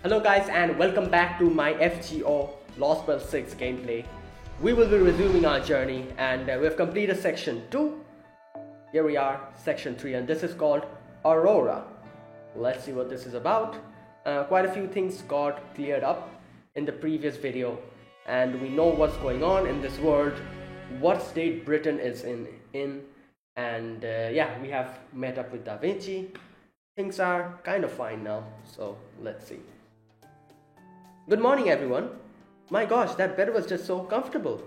Hello guys and welcome back to my FGO Lost World 6 gameplay. We will be resuming our journey and we have completed section 2. Here we are, section 3, and this is called Aurora. Let's see what this is about. Quite a few things got cleared up in the previous video and we know what's going on in this world, what state Britain is in and yeah, we have met up with Da Vinci. Things are kind of fine now, so let's see. Good morning everyone. My gosh, that bed was just so comfortable.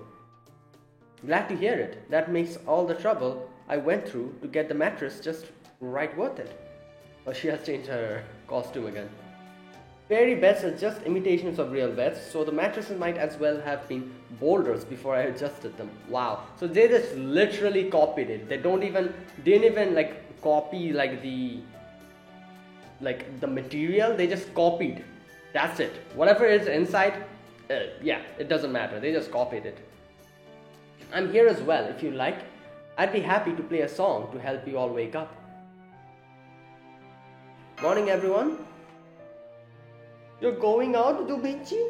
Glad to hear it. That makes all the trouble I went through to get the mattress just right worth it. Oh, she has changed her costume again. Fairy beds are just imitations of real beds, so the mattresses might as well have been boulders before I adjusted them. Wow. So they just literally copied it. They didn't even like copy like the material. They just copied. That's it. Whatever is inside, yeah, it doesn't matter. They just copied it. I'm here as well. If you like, I'd be happy to play a song to help you all wake up. Morning, everyone. You're going out, Da Vinci?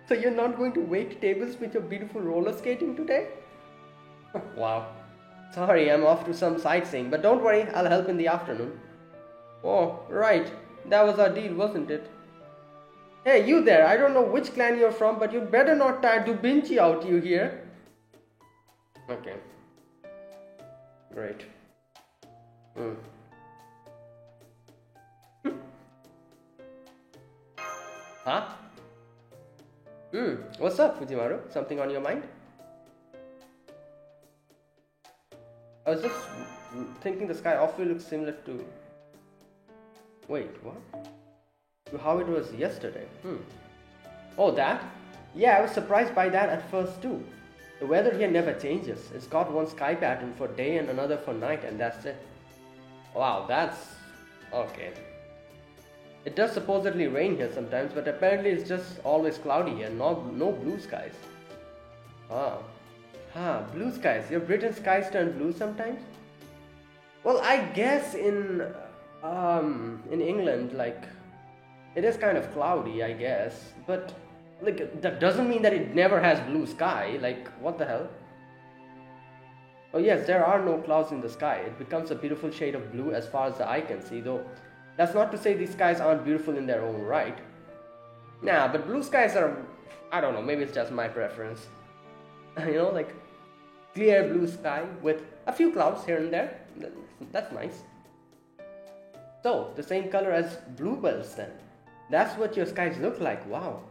So you're not going to wait tables with your beautiful roller skating today? Wow. Sorry, I'm off to some sightseeing, but don't worry, I'll help in the afternoon. Oh, right. That was our deal, wasn't it? Hey, you there, I don't know which clan you're from, but you'd better not tie Da Vinci out, you hear? Okay. Great. Huh? What's up, Fujimaru? Something on your mind? I was just thinking the sky awfully looks similar to... Wait, what? To how it was yesterday. Oh, that? Yeah, I was surprised by that at first too. The weather here never changes. It's got one sky pattern for day and another for night, and that's it. Wow, that's... okay. It does supposedly rain here sometimes, but apparently it's just always cloudy and no blue skies. Blue skies. Your Britain skies turn blue sometimes? Well, I guess in England, like, it is kind of cloudy, I guess, but like that doesn't mean that it never has blue sky. Like, what the hell? Oh yes, there are no clouds in the sky. It becomes a beautiful shade of blue as far as the eye can see, though that's not to say these skies aren't beautiful in their own right. Nah, but blue skies are, I don't know, maybe it's just my preference. You know, like clear blue sky with a few clouds here and there. That's nice. So, the same color as bluebells then. That's what your skies look like, wow.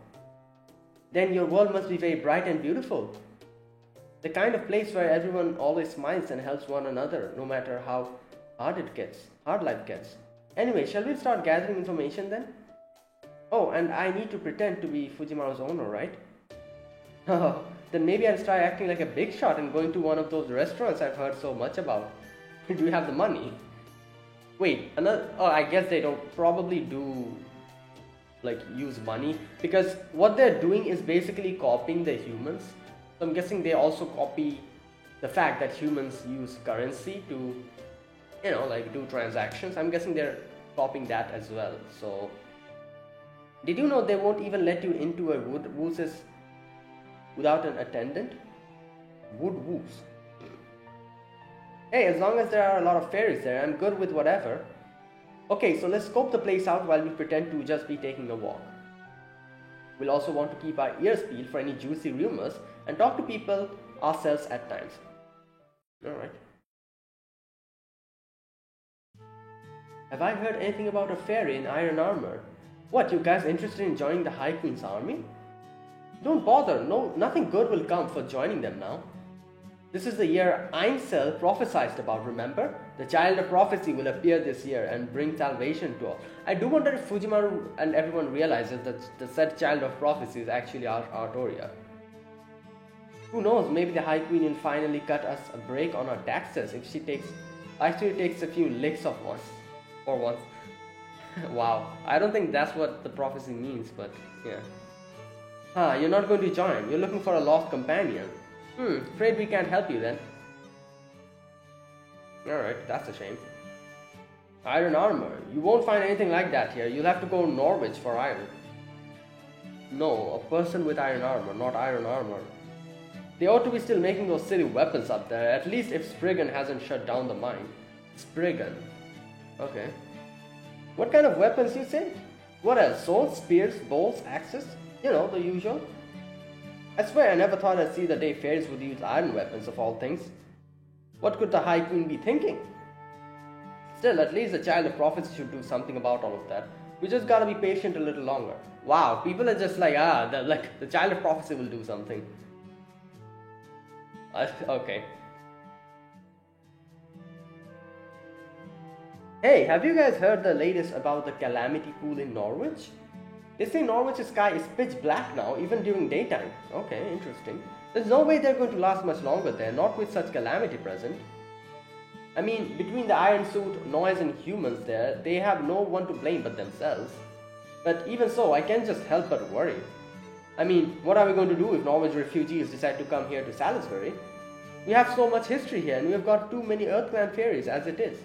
Then your world must be very bright and beautiful. The kind of place where everyone always smiles and helps one another, no matter how hard life gets. Anyway, shall we start gathering information then? Oh, and I need to pretend to be Fujimaru's owner, right? Oh, then maybe I'll start acting like a big shot and going to one of those restaurants I've heard so much about. Do you have the money? Wait, I guess they don't probably do like use money, because what they're doing is basically copying the humans. So I'm guessing they also copy the fact that humans use currency to, you know, like do transactions. I'm guessing they're copying that as well. So did you know they won't even let you into a woos without an attendant? Woos. Hey, as long as there are a lot of fairies there, I'm good with whatever. Okay, so let's scope the place out while we pretend to just be taking a walk. We'll also want to keep our ears peeled for any juicy rumors and talk to people ourselves at times. Alright. Have I heard anything about a fairy in iron armor? What, you guys interested in joining the High Queen's army? Don't bother, nothing good will come for joining them now. This is the year Ainsel prophesied about, remember? The child of prophecy will appear this year and bring salvation to all. I do wonder if Fujimaru and everyone realizes that the said child of prophecy is actually Artoria. Who knows, maybe the High Queen will finally cut us a break on our taxes if she takes a few licks for once. Wow, I don't think that's what the prophecy means, but yeah. You're not going to join. You're looking for a lost companion. Afraid we can't help you then. Alright, that's a shame. Iron armor. You won't find anything like that here. You'll have to go to Norwich for iron. No, a person with iron armor, not iron armor. They ought to be still making those silly weapons up there, at least if Spriggan hasn't shut down the mine. Spriggan. Okay. What kind of weapons you say? What else? Swords, spears, bows, axes? You know, the usual. I swear I never thought I'd see the day fairies would use iron weapons of all things. What could the High Queen be thinking? Still, at least the Child of Prophecy should do something about all of that. We just gotta be patient a little longer. Wow, people are just like, the Child of Prophecy will do something. Okay. Hey, have you guys heard the latest about the Calamity Pool in Norwich? They say Norwich's sky is pitch black now, even during daytime. Okay, interesting. There's no way they're going to last much longer there, not with such calamity present. I mean, between the iron suit, noise and humans there, they have no one to blame but themselves. But even so, I can't just help but worry. I mean, what are we going to do if Norwich refugees decide to come here to Salisbury? We have so much history here and we have got too many Earthland fairies as it is.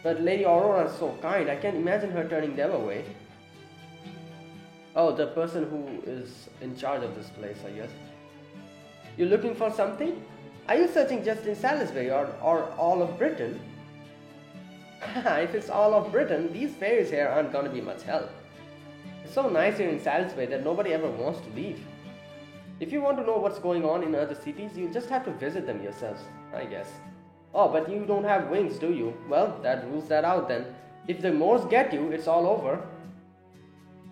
But Lady Aurora is so kind, I can't imagine her turning them away. Oh, the person who is in charge of this place, I guess. You're looking for something? Are you searching just in Salisbury or all of Britain? If it's all of Britain, these fairies here aren't gonna be much help. It's so nice here in Salisbury that nobody ever wants to leave. If you want to know what's going on in other cities, you'll just have to visit them yourselves, I guess. Oh, but you don't have wings, do you? Well, that rules that out then. If the Moors get you, it's all over.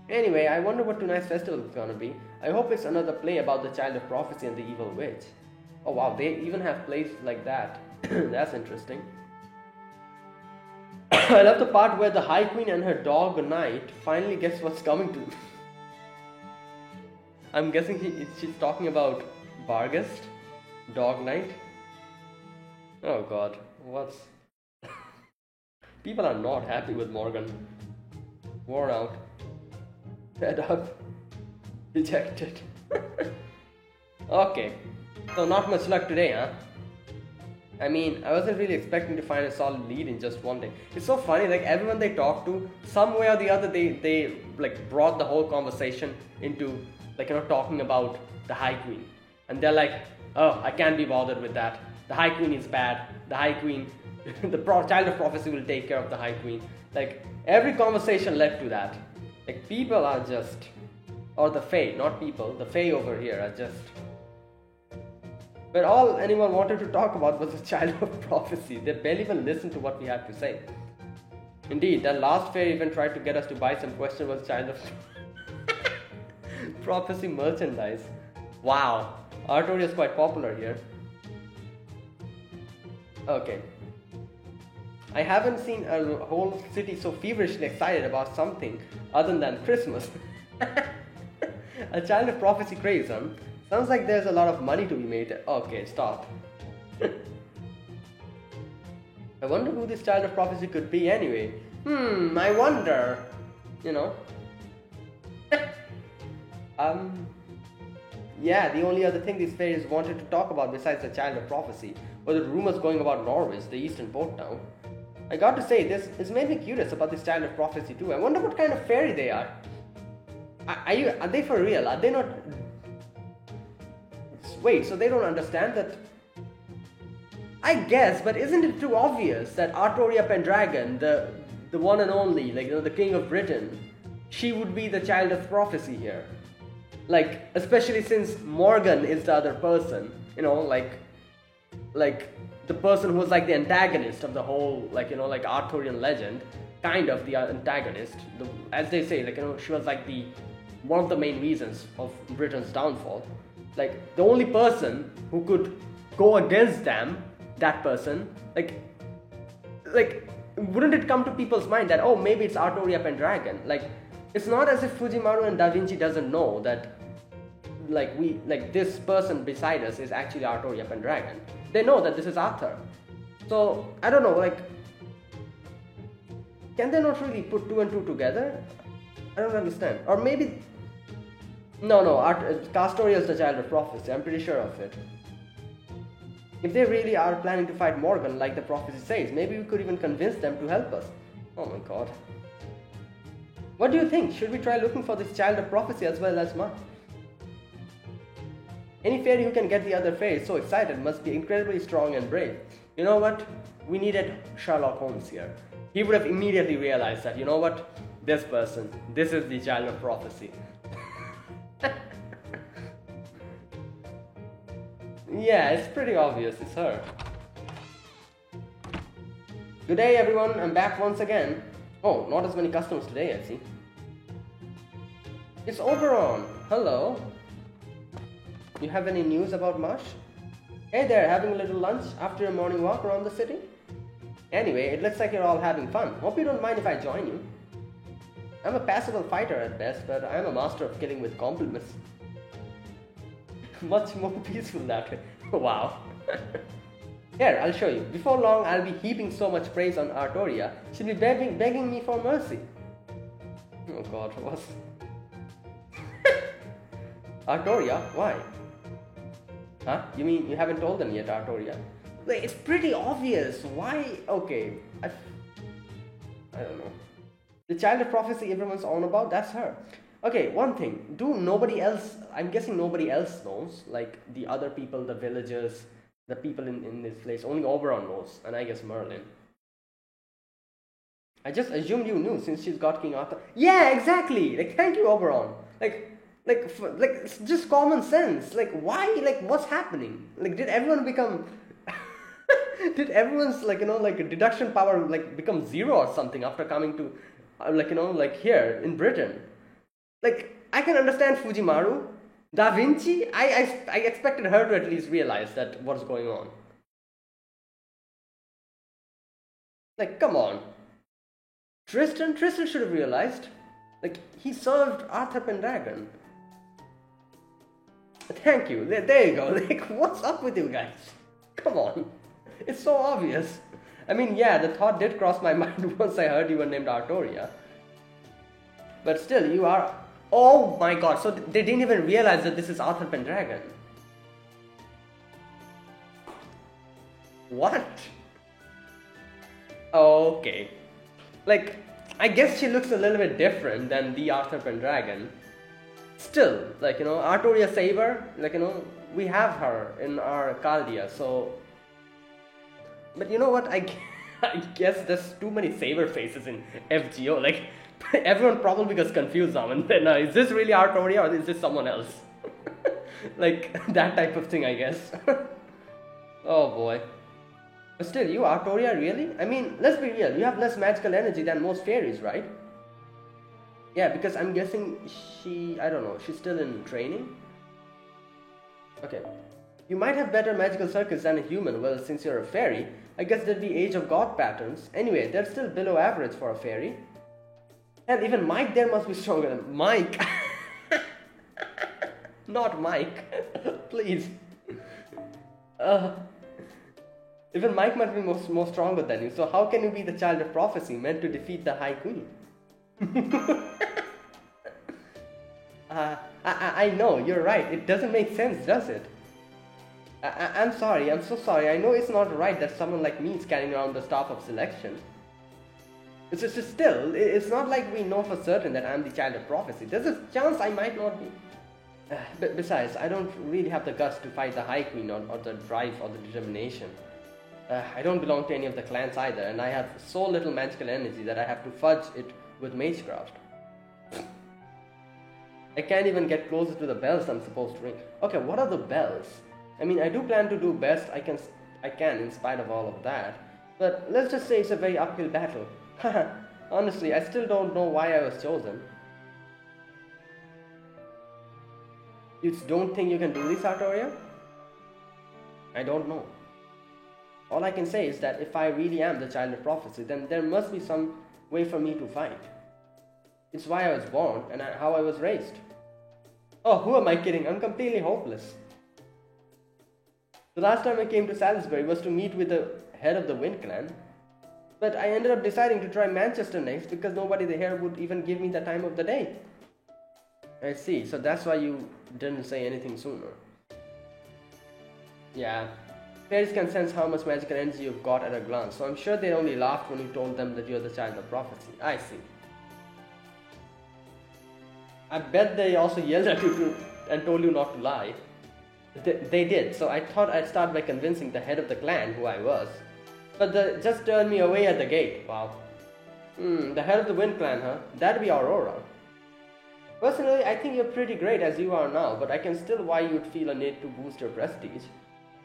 Anyway, I wonder what tonight's festival is gonna be. I hope it's another play about the Child of Prophecy and the Evil Witch. Oh wow, they even have plays like that. That's interesting. I love the part where the High Queen and her dog Knight finally guess what's coming to. I'm guessing she's talking about Barghest? Dog Knight? Oh god, what's... People are not happy with Morgan. Worn out. Fed up. Dejected. Okay. So not much luck today, huh? I mean, I wasn't really expecting to find a solid lead in just one day. It's so funny, like everyone they talk to, some way or the other, they like brought the whole conversation into like, you know, talking about the High Queen. And they're like, oh, I can't be bothered with that. The High Queen is bad. The High Queen, Child of Prophecy will take care of the High Queen. Like, every conversation led to that. Like, people are just, or the Fae, not people, the Fae over here are just... But all anyone wanted to talk about was the Child of Prophecy. They barely even listened to what we had to say. Indeed, that last fair even tried to get us to buy some questionable Child of Prophecy merchandise. Wow, Artoria is quite popular here. Okay. I haven't seen a whole city so feverishly excited about something other than Christmas. A Child of Prophecy craze, huh? Sounds like there's a lot of money to be made. Okay, stop. I wonder who this Child of Prophecy could be anyway. I wonder. You know. Yeah, the only other thing these fairies wanted to talk about besides the Child of Prophecy were the rumors going about Norwich, the eastern port town. I got to say, this made me curious about this Child of Prophecy too. I wonder what kind of fairy they are. Are they for real? Are they not... Wait, so they don't understand that? I guess, but isn't it too obvious that Artoria Pendragon, the one and only, like, you know, the King of Britain, she would be the Child of Prophecy here? Like, especially since Morgan is the other person, you know, like the person who was like the antagonist of the whole, like, you know, like Arthurian legend, kind of the antagonist, as they say, like, you know, she was like one of the main reasons of Britain's downfall. Like, the only person who could go against them, that person, like, wouldn't it come to people's mind that, oh, maybe it's Artoria Pendragon? Like, it's not as if Fujimaru and Da Vinci doesn't know that, like this person beside us is actually Artoria Pendragon. They know that this is Arthur. So, I don't know, like, can they not really put two and two together? I don't understand. Or maybe... No, Castoria is the Child of Prophecy, I'm pretty sure of it. If they really are planning to fight Morgan like the prophecy says, maybe we could even convince them to help us. Oh my god. What do you think? Should we try looking for this child of prophecy as well as Mutt? Any fairy who can get the other fairies so excited must be incredibly strong and brave. You know what? We needed Sherlock Holmes here. He would have immediately realized that, you know what? This person, this is the child of prophecy. Yeah, it's pretty obvious, it's her. Good day everyone, I'm back once again. Oh, not as many customers today, I see. It's Oberon. Hello. You have any news about Marsh? Hey there, having a little lunch after your morning walk around the city? Anyway, it looks like you're all having fun. Hope you don't mind if I join you. I'm a passable fighter at best, but I'm a master of killing with compliments. Much more peaceful that way. Wow. Here, I'll show you. Before long, I'll be heaping so much praise on Artoria, she'll be begging me for mercy. Oh god, what's... Artoria? Why? Huh? You mean you haven't told them yet, Artoria? Like, it's pretty obvious. Why? Okay. I don't know. The child of prophecy everyone's on about, that's her. Okay, one thing. Nobody else... I'm guessing nobody else knows. Like, the other people, the villagers, the people in this place. Only Oberon knows. And I guess Merlin. I just assumed you knew since she's got King Arthur. Yeah, exactly! Like, thank you, Oberon. Like, it's just common sense. Like, why? Like, what's happening? Like, did everyone become... did everyone's, like, you know, like, deduction power, like, become zero or something after coming to, like, you know, like, here in Britain? Like, I can understand Fujimaru. Da Vinci, I expected her to at least realize that what's going on. Like, come on. Tristan should have realized. Like, he served Arthur Pendragon. Thank you. There you go. Like, what's up with you guys? Come on. It's so obvious. I mean, yeah, the thought did cross my mind once I heard you were named Artoria. But still, you are... Oh my god, so they didn't even realize that this is Arthur Pendragon. What? Okay. Like, I guess she looks a little bit different than the Arthur Pendragon. Still, like, you know, Artoria Saber, like, you know, we have her in our Caldia, so... But you know what, I guess there's too many Saber faces in FGO, like, everyone probably gets confused now and then, is this really Artoria or is this someone else? Like, that type of thing, I guess. Oh boy. But still, you Artoria, really? I mean, let's be real, you have less magical energy than most fairies, right? Yeah, because I'm guessing I don't know, she's still in training? Okay. You might have better magical circuits than a human. Well, since you're a fairy, I guess there'd be Age of God patterns. Anyway, they're still below average for a fairy. And even Mike there must be stronger than Mike. Not Mike. Please. Even Mike must be more stronger than you. So how can you be the child of prophecy meant to defeat the High Queen? I know, you're right. It doesn't make sense, does it? I'm sorry, I'm so sorry. I know it's not right that someone like me is carrying around the staff of selection. It's just still, it's not like we know for certain that I'm the child of prophecy. There's a chance I might not be. Besides, I don't really have the guts to fight the High Queen or the drive or the determination. I don't belong to any of the clans either, and I have so little magical energy that I have to fudge it with magecraft. I can't even get closer to the bells I'm supposed to ring. Okay, what are the bells? I mean, I do plan to do best I can in spite of all of that. But let's just say it's a very uphill battle. Honestly, I still don't know why I was chosen. You don't think you can do this, Artoria? I don't know. All I can say is that if I really am the child of prophecy, then there must be some way for me to fight. It's why I was born and how I was raised. Oh, who am I kidding? I'm completely hopeless. The last time I came to Salisbury was to meet with the head of the Wind Clan. But I ended up deciding to try Manchester next because nobody here would even give me the time of the day. I see, so that's why you didn't say anything sooner. Yeah. Fairies can sense how much magical energy you've got at a glance, so I'm sure they only laughed when you told them that you're the child of prophecy. I see. I bet they also yelled at you and told you not to lie. They did, so I thought I'd start by convincing the head of the clan who I was. But they just turned me away at the gate. Wow. The head of the Wind Clan, huh? That'd be Aurora. Personally, I think you're pretty great as you are now, but I can still why you'd feel a need to boost your prestige.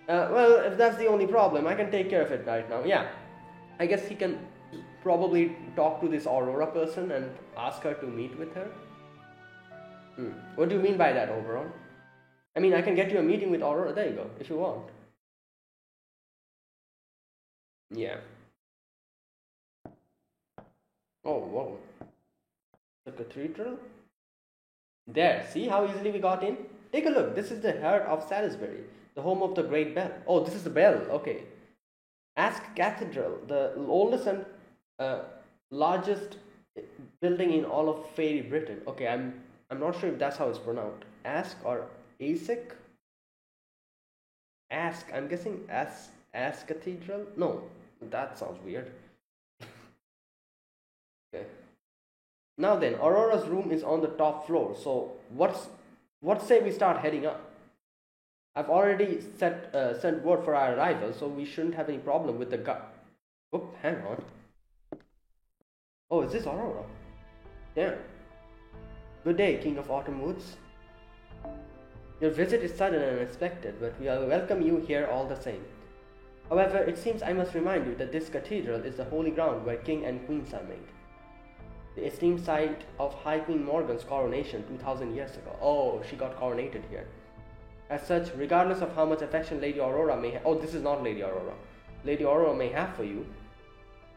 Well, if that's the only problem, I can take care of it right now. Yeah, I guess he can probably talk to this Aurora person and ask her to meet with her. What do you mean by that, Oberon? I mean, I can get you a meeting with Aurora. There you go, if you want. Yeah. Oh, whoa. The cathedral? There, see how easily we got in? Take a look, this is the heart of Salisbury, the home of the Great Bell. Oh, this is the bell, okay. Ask Cathedral, the oldest and largest building in all of Fairy Britain. Okay, I'm not sure if that's how it's pronounced. Ask or Asic? Ask, I'm guessing Ask Cathedral? No, that sounds weird. Okay. Now then, Aurora's room is on the top floor, so what say we start heading up? I've already sent word for our arrival, so we shouldn't have any problem with the guard. Oh, hang on. Oh, is this Aurora? Yeah. Good day, King of Autumn Woods. Your visit is sudden and unexpected, but we will welcome you here all the same. However, it seems I must remind you that this cathedral is the holy ground where king and queens are made. The esteemed site of High Queen Morgan's coronation 2000 years ago. Oh, she got coronated here. As such, regardless of how much affection Lady Aurora may have... Oh, this is not Lady Aurora. Lady Aurora may have for you,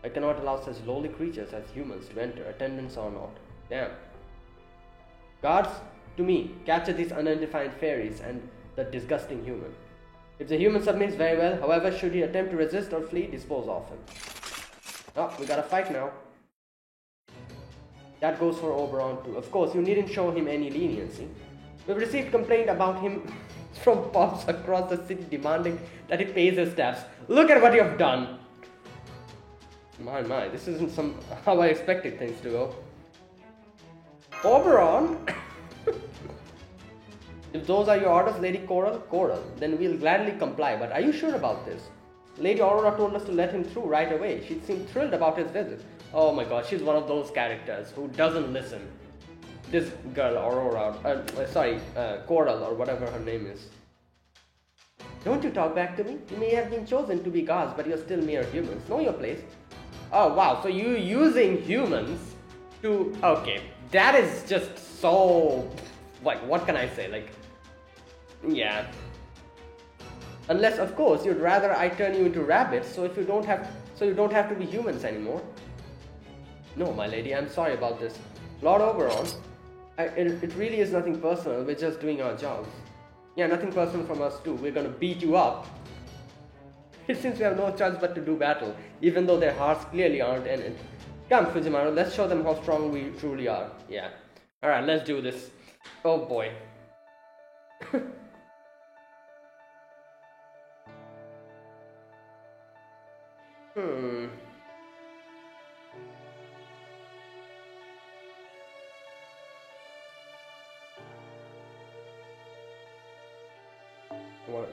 I cannot allow such lowly creatures as humans to enter, attendants or not. Damn. Guards, to me, capture these unidentified fairies and the disgusting human. If the human submits, very well. However, should he attempt to resist or flee, dispose of him. Oh, we gotta fight now. That goes for Oberon too. Of course, you needn't show him any leniency. We've received complaint about him from pubs across the city demanding that he pays his debts. Look at what you have done! My, this isn't how I expected things to go. Oberon! If those are your orders, Lady Coral, then we'll gladly comply, but are you sure about this? Lady Aurora told us to let him through right away. She seemed thrilled about his visit. Oh my god, she's one of those characters who doesn't listen. This girl, Aurora, Coral or whatever her name is. Don't you talk back to me? You may have been chosen to be gods, but you're still mere humans. Know your place. Oh wow, so you using humans to... Okay, that is just so... Like, what can I say? Like, yeah. Unless, of course, you'd rather I turn you into rabbits, so you don't have to be humans anymore. No, my lady, I'm sorry about this. Lord Oberon, it really is nothing personal. We're just doing our jobs. Yeah, nothing personal from us too. We're gonna beat you up. It seems we have no choice but to do battle, even though their hearts clearly aren't in it. Come, Fujimaru, let's show them how strong we truly are. Yeah. Alright, let's do this. Oh boy.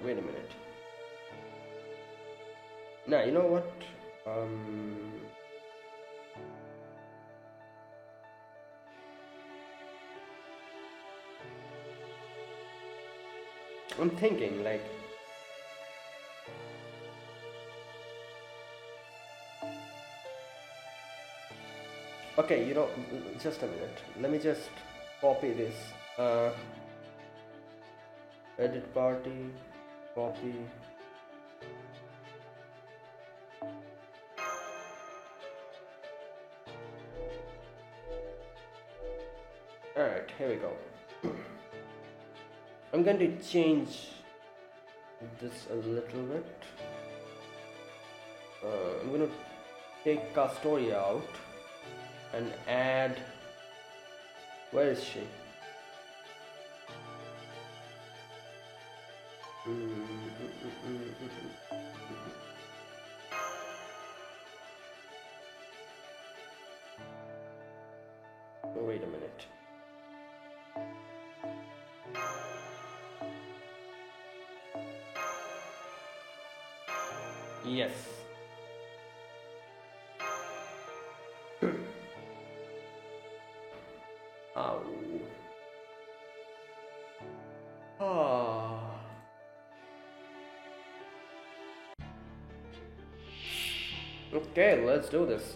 Wait a minute. Now, you know what? I'm thinking, like... Okay, you know, just a minute. Let me just copy this. Edit party, copy. Alright, here we go. I'm going to change this a little bit. I'm going to take Castoria out and add... Where is she? Oh, wait a minute. Yes. Ow. Ah. Okay, let's do this.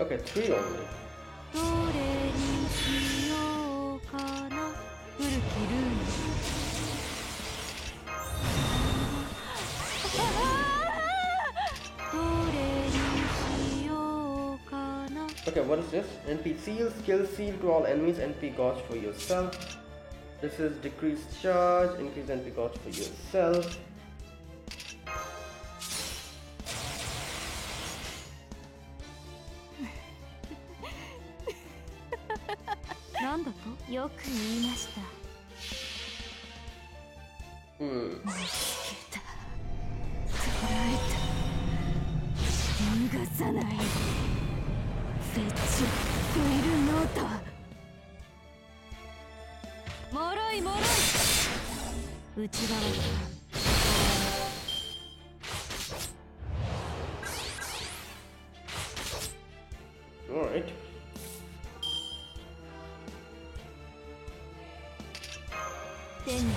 Okay, 3 only. Okay, what is this? NP seal, skill seal to all enemies, NP gauge for yourself. This is decreased charge, increase NP gauge for yourself. Alright. Damn!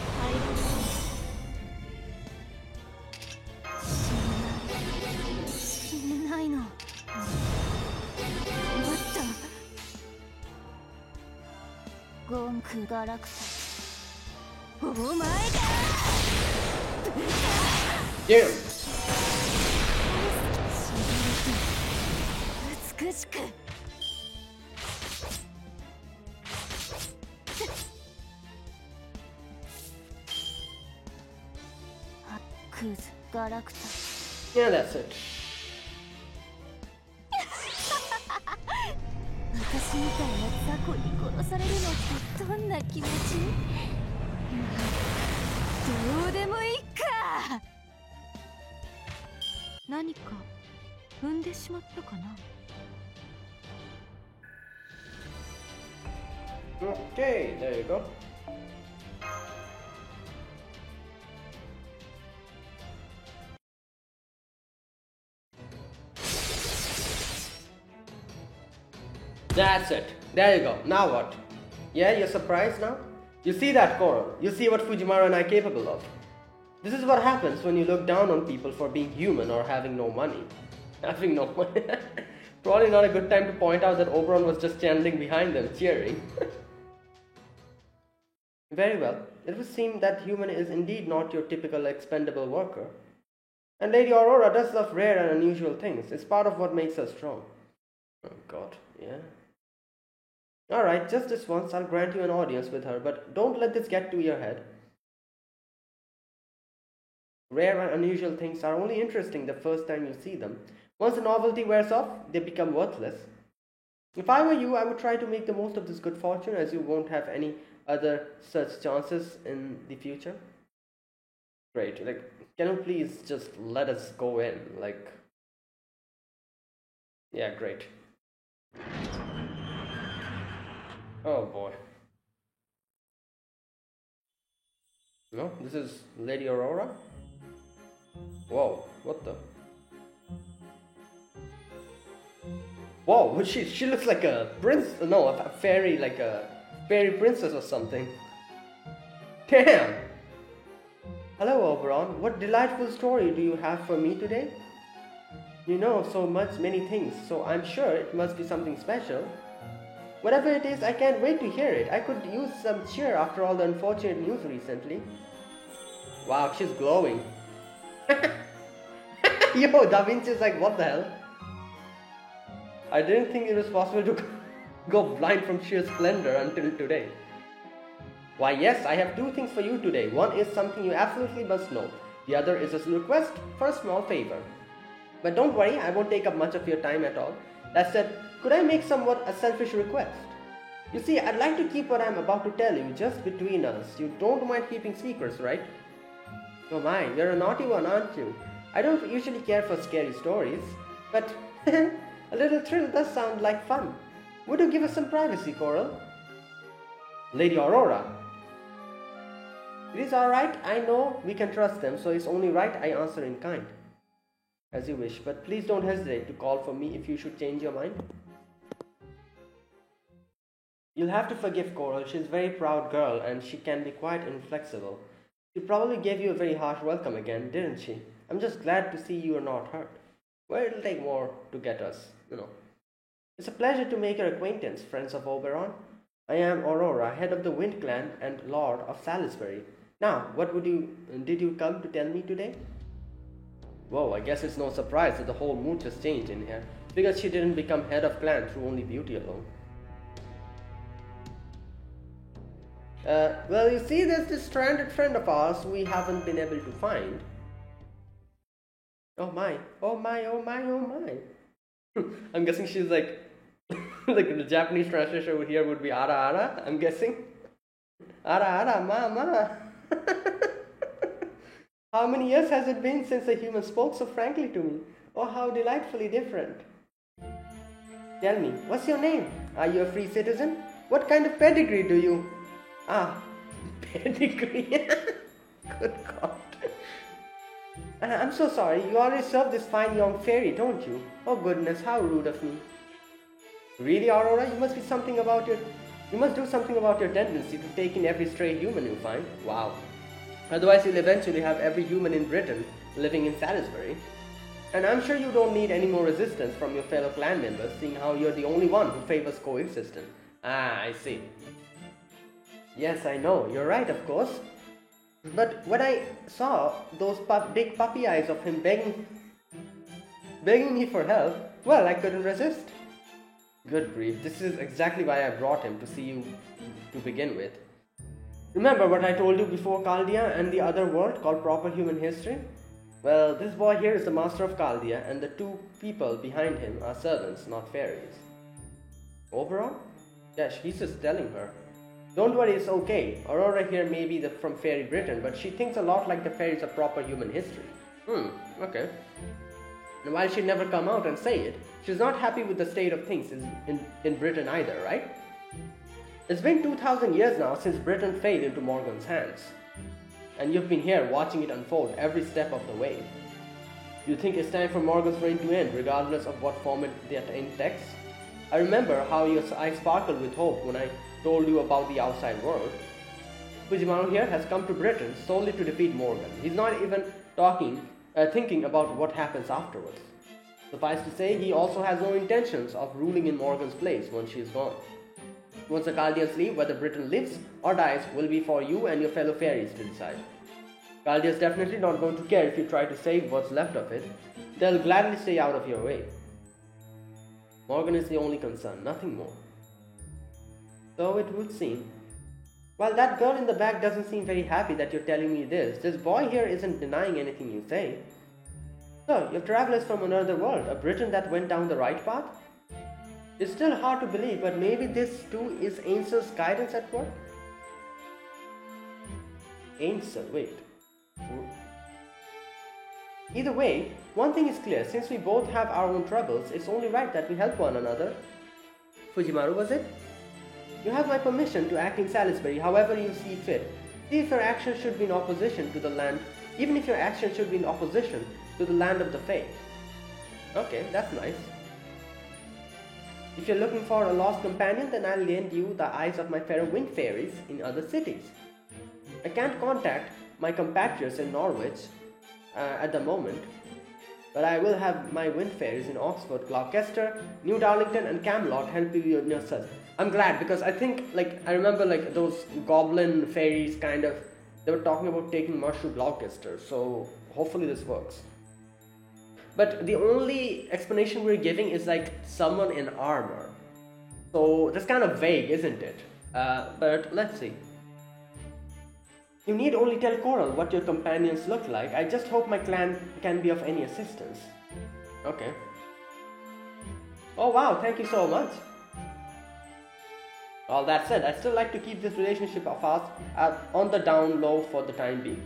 Yeah, that's it. Okay, there you go. That's it. There you go. Now what? Yeah, you're surprised now? You see that, Coral? You see what Fujimaru and I are capable of. This is what happens when you look down on people for being human or having no money. Having no money. Probably not a good time to point out that Oberon was just standing behind them, cheering. Very well. It would seem that human is indeed not your typical expendable worker. And Lady Aurora does love rare and unusual things. It's part of what makes her strong. Oh god, yeah. Alright, just this once, I'll grant you an audience with her, but don't let this get to your head. Rare and unusual things are only interesting the first time you see them. Once the novelty wears off, they become worthless. If I were you, I would try to make the most of this good fortune, as you won't have any other such chances in the future. Great, like, can you please just let us go in, like... Yeah, great. Oh boy. No, this is Lady Aurora? Whoa, what the? Whoa, she looks like a prince, no, a fairy, like a fairy princess or something. Damn! Hello Oberon, what delightful story do you have for me today? You know so many things, so I'm sure it must be something special. Whatever it is, I can't wait to hear it. I could use some cheer after all the unfortunate news recently. Wow, she's glowing. Yo, Da Vinci's like, what the hell? I didn't think it was possible to go blind from sheer splendor until today. Why yes, I have 2 things for you today. One is something you absolutely must know. The other is a request for a small favor. But don't worry, I won't take up much of your time at all. That said, could I make somewhat a selfish request? You see, I'd like to keep what I'm about to tell you just between us. You don't mind keeping secrets, right? Oh my, you're a naughty one, aren't you? I don't usually care for scary stories, but a little thrill does sound like fun. Would you give us some privacy, Coral? Lady Aurora. It is alright, I know we can trust them, so it's only right I answer in kind. As you wish, but please don't hesitate to call for me if you should change your mind. You'll have to forgive Coral, she's a very proud girl and she can be quite inflexible. She probably gave you a very harsh welcome again, didn't she? I'm just glad to see you are not hurt. Well, it'll take more to get us, It's a pleasure to make your acquaintance, friends of Oberon. I am Aurora, head of the Wind Clan and Lord of Salisbury. Now, what did you come to tell me today? Whoa, I guess it's no surprise that the whole mood just changed in here. Because she didn't become head of clan through only beauty alone. Well, you see, there's this stranded friend of ours we haven't been able to find. Oh my, oh my, oh my, oh my. I'm guessing she's like, like the Japanese translation over here would be ara ara, I'm guessing. Ara ara, ma ma. How many years has it been since a human spoke so frankly to me? Oh, how delightfully different. Tell me, what's your name? Are you a free citizen? What kind of pedigree do you... Ah, pedigree. Good God. I'm so sorry, you already serve this fine young fairy, don't you? Oh goodness, how rude of me. Really, Aurora? You must do something about your tendency to take in every stray human you find. Wow. Otherwise, you'll eventually have every human in Britain living in Salisbury. And I'm sure you don't need any more resistance from your fellow clan members, seeing how you're the only one who favors coexistence. Ah, I see. Yes, I know, you're right, of course. But when I saw those big puppy eyes of him begging me for help, well, I couldn't resist. Good grief, this is exactly why I brought him, to see you to begin with. Remember what I told you before Chaldea and the other world called proper human history? Well, this boy here is the master of Chaldea, and the two people behind him are servants, not fairies. Oberon? Yes, he's just telling her. Don't worry, it's okay. Aurora here may be from Fairy Britain, but she thinks a lot like the fairies of proper human history. Okay. And while she'd never come out and say it, she's not happy with the state of things in Britain either, right? It's been 2000 years now since Britain fell into Morgan's hands. And you've been here watching it unfold every step of the way. You think it's time for Morgan's reign to end, regardless of what format that end takes? I remember how your eyes sparkled with hope when I told you about the outside world. Fujimaru here has come to Britain solely to defeat Morgan. He's not even thinking about what happens afterwards. Suffice to say, he also has no intentions of ruling in Morgan's place once she is gone. Once the Chaldeans leave, whether Britain lives or dies will be for you and your fellow fairies to decide. Chaldea is definitely not going to care if you try to save what's left of it. They'll gladly stay out of your way. Morgan is the only concern, nothing more. So it would seem. While that girl in the back doesn't seem very happy that you're telling me this boy here isn't denying anything you say. So, you're travelers from another world, a Britain that went down the right path? It's still hard to believe, but maybe this too is Ainsley's guidance at work? Ainsel, wait. Either way, one thing is clear, since we both have our own troubles, it's only right that we help one another. Fujimaru, was it? You have my permission to act in Salisbury however you see fit. See if your action should be in opposition to the land, even if your action should be in opposition to the land of the Fae. Okay, that's nice. If you're looking for a lost companion, then I'll lend you the eyes of my fellow wind fairies in other cities. I can't contact my compatriots in Norwich at the moment, but I will have my wind fairies in Oxford, Gloucester, New Darlington and Camelot help you in your search. I'm glad, because I think, I remember those goblin fairies they were talking about taking Marsh to Gloucester, so hopefully this works. But the only explanation we're giving is someone in armor. So that's kind of vague, isn't it? But let's see. You need only tell Coral what your companions look like. I just hope my clan can be of any assistance. Okay. Oh wow, thank you so much. All that said, I'd still like to keep this relationship of ours on the down low for the time being.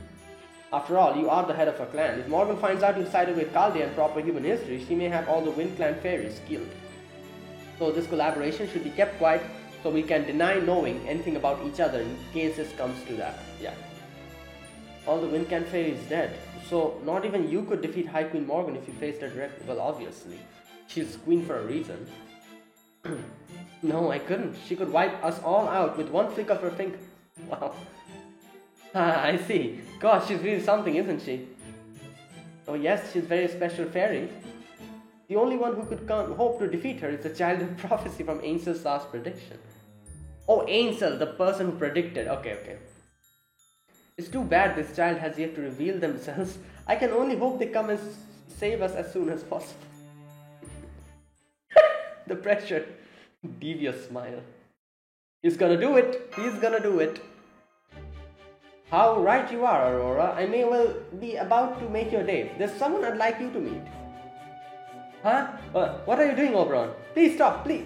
After all, you are the head of her clan. If Morgan finds out you sided with Chaldea and proper human history, she may have all the Wind Clan fairies killed. So this collaboration should be kept quiet so we can deny knowing anything about each other in case this comes to that. Yeah. All the Wind Clan fairies dead. So not even you could defeat High Queen Morgan if you faced her directly. Well, obviously. She's queen for a reason. No, I couldn't. She could wipe us all out with one flick of her finger. Wow. Ah, I see. Gosh, she's really something, isn't she? Oh yes, she's a very special fairy. The only one who could hope to defeat her is the child of prophecy from Ainsl's last prediction. Oh, Ainsel, the person who predicted. Okay. It's too bad this child has yet to reveal themselves. I can only hope they come and save us as soon as possible. The pressure. Devious smile. He's gonna do it. He's gonna do it. How right you are, Aurora. I may well be about to make your day. There's someone I'd like you to meet. Huh? What are you doing, Oberon? Please stop, please.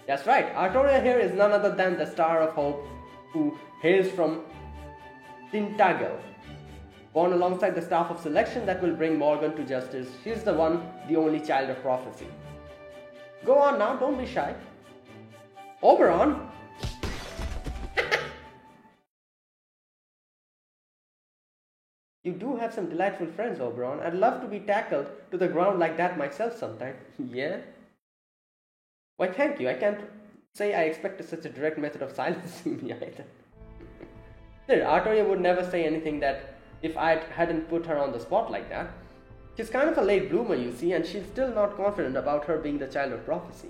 That's right. Artoria here is none other than the Star of Hope, who hails from Tintagel. Born alongside the Staff of Selection that will bring Morgan to justice. She's the one, the only child of prophecy. Go on now, don't be shy. Oberon? You do have some delightful friends, Oberon. I'd love to be tackled to the ground like that myself sometime. Yeah? Why, thank you. I can't say I expected such a direct method of silencing me either. Still, Artoria would never say anything that if I hadn't put her on the spot like that. She's kind of a late bloomer, you see, and she's still not confident about her being the child of prophecy.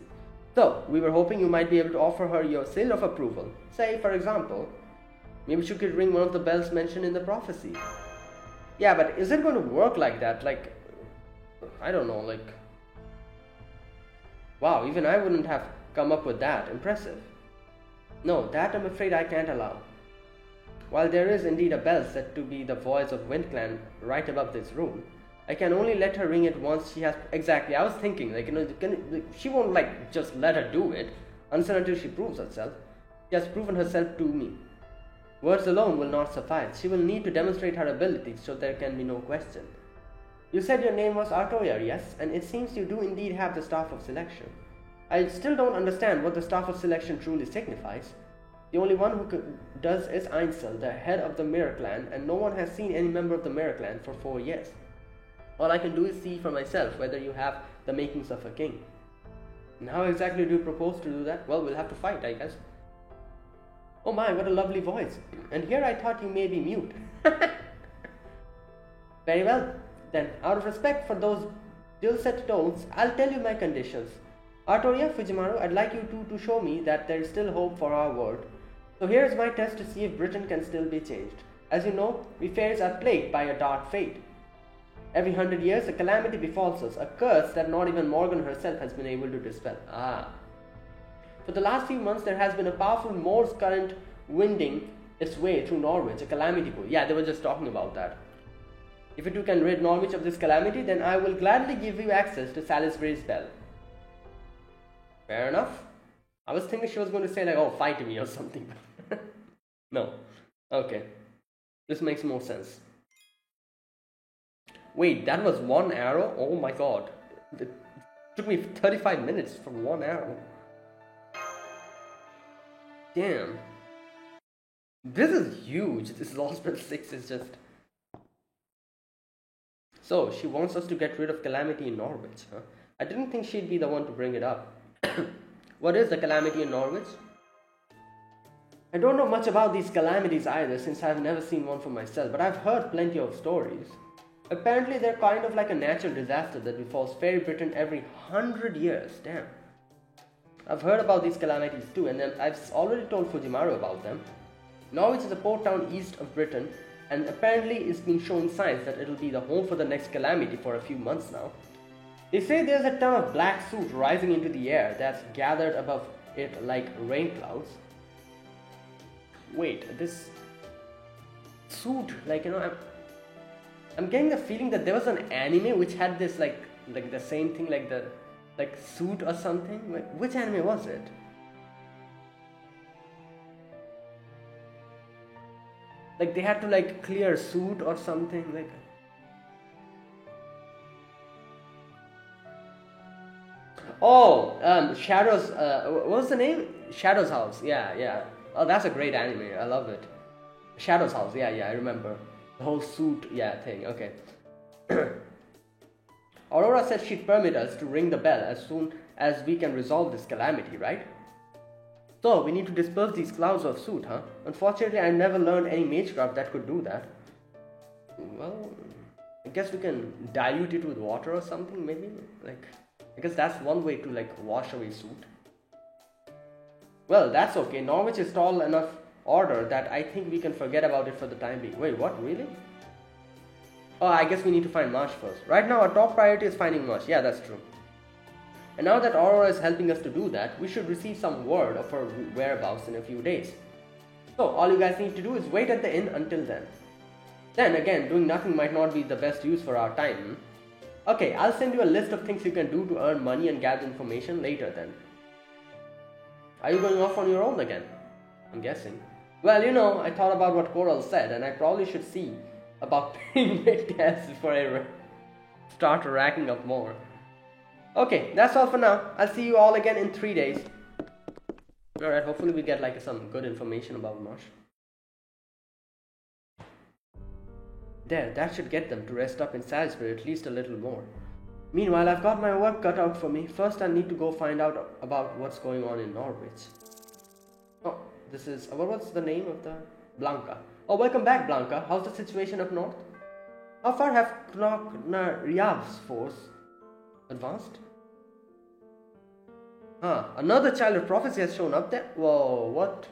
So, we were hoping you might be able to offer her your seal of approval. Say, for example, maybe she could ring one of the bells mentioned in the prophecy. Yeah, but is it going to work like that? Like, I don't know, like... Wow, even I wouldn't have come up with that. Impressive. No, that I'm afraid I can't allow. While there is indeed a bell said to be the voice of Wind Clan right above this room, I can only let her ring it once she has... Exactly, I was thinking, like, she won't, like, just let her do it until she proves herself. She has proven herself to me. Words alone will not suffice. She will need to demonstrate her abilities so there can be no question. You said your name was Artoria, yes? And it seems you do indeed have the Staff of Selection. I still don't understand what the Staff of Selection truly signifies. The only one who does is Ainsel, the head of the Mirror Clan, and no one has seen any member of the Mirror Clan for 4 years. All I can do is see for myself whether you have the makings of a king. And how exactly do you propose to do that? Well, we'll have to fight, I guess. Oh my, what a lovely voice. And here I thought you may be mute. Very well. Then, out of respect for those dulcet tones, I'll tell you my conditions. Artoria, Fujimaru, I'd like you two to show me that there is still hope for our world. So here's my test to see if Britain can still be changed. As you know, we fairies are plagued by a dark fate. Every 100 years, a calamity befalls us, a curse that not even Morgan herself has been able to dispel. For the last few months, there has been a powerful Morse current winding its way through Norwich, a calamity pool. Yeah, they were just talking about that. If you two can rid Norwich of this calamity, then I will gladly give you access to Salisbury's bell. Fair enough. I was thinking she was going to say like, oh, fight me or something. No. Okay. This makes more sense. Wait, that was one arrow? Oh my god. It took me 35 minutes for one arrow. Damn. This is huge. This Lost Spell 6 is just... So, she wants us to get rid of Calamity in Norwich, huh? I didn't think she'd be the one to bring it up. What is the Calamity in Norwich? I don't know much about these calamities either, since I've never seen one for myself, but I've heard plenty of stories. Apparently they're kind of like a natural disaster that befalls Fairy Britain every 100 years. Damn. I've heard about these calamities too, and I've already told Fujimaru about them. Norwich is a port town east of Britain, and apparently it's been showing signs that it'll be the home for the next calamity for a few months now. They say there's a ton of black soot rising into the air that's gathered above it like rain clouds. Wait, this soot, like, you know, I'm getting the feeling that there was an anime which had this like the same thing, like suit or something. Like, which anime was it? Like they had to like clear a suit or something like. Oh, Shadows. What was the name? Shadows House. Yeah, yeah. Oh, that's a great anime. I love it. Shadows House. Yeah, yeah. I remember the whole suit. Yeah, thing. Okay. Aurora said she'd permit us to ring the bell as soon as we can resolve this calamity, right? So we need to disperse these clouds of soot, huh? Unfortunately, I never learned any magecraft that could do that. Well, I guess we can dilute it with water or something, maybe. Like, I guess that's one way to like wash away soot. Well, that's okay. Norwich is tall enough order that I think we can forget about it for the time being. Wait, what? Really? Oh, I guess we need to find Marsh first. Right now, our top priority is finding Marsh. Yeah, that's true. And now that Aurora is helping us to do that, we should receive some word of her whereabouts in a few days. So, all you guys need to do is wait at the inn until then. Then again, doing nothing might not be the best use for our time. Okay, I'll send you a list of things you can do to earn money and gather information later then. Are you going off on your own again? I'm guessing. Well, you know, I thought about what Coral said and I probably should see about paying big debts before I start racking up more. Okay, that's all for now. I'll see you all again in 3 days. Alright, hopefully we get like some good information about Marsh. There, that should get them to rest up in Salisbury at least a little more. Meanwhile, I've got my work cut out for me. First, I need to go find out about what's going on in Norwich. Oh, this is... what was the name of the... Blanca. Oh, welcome back, Blanca. How's the situation up north? How far have Knock-na-Riav's force advanced? Another child of prophecy has shown up there? Whoa, what?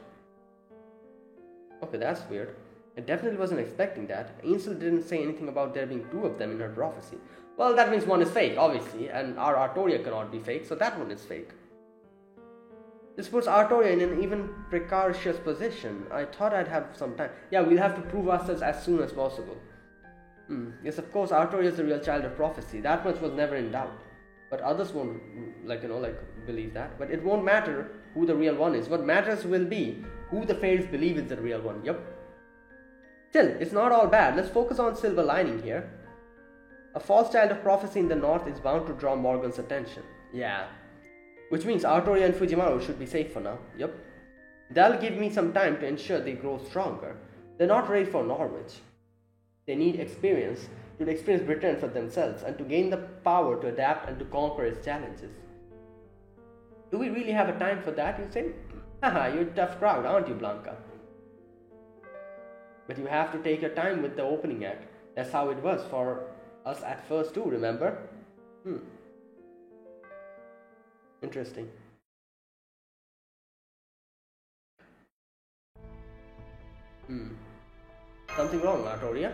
Okay, that's weird. I definitely wasn't expecting that. Ainsel didn't say anything about there being 2 of them in her prophecy. Well, that means one is fake, obviously, and our Artoria cannot be fake, so that one is fake. This puts Artoria in an even precarious position. I thought I'd have some time. Yeah, we'll have to prove ourselves as soon as possible. Yes, of course, Artoria is the real child of prophecy. That much was never in doubt. But others won't, believe that. But it won't matter who the real one is. What matters will be who the fairies believe is the real one. Yup. Still, it's not all bad. Let's focus on silver lining here. A false child of prophecy in the north is bound to draw Morgan's attention. Yeah. Which means Artoria and Fujimaru should be safe for now. Yup. That'll give me some time to ensure they grow stronger. They're not ready for Norwich. They need experience to experience Britain for themselves and to gain the power to adapt and to conquer its challenges. Do we really have a time for that, you say? Haha, you're a tough crowd, aren't you, Blanca? But you have to take your time with the opening act. That's how it was for us at first too, remember? Interesting. Something wrong, Artoria?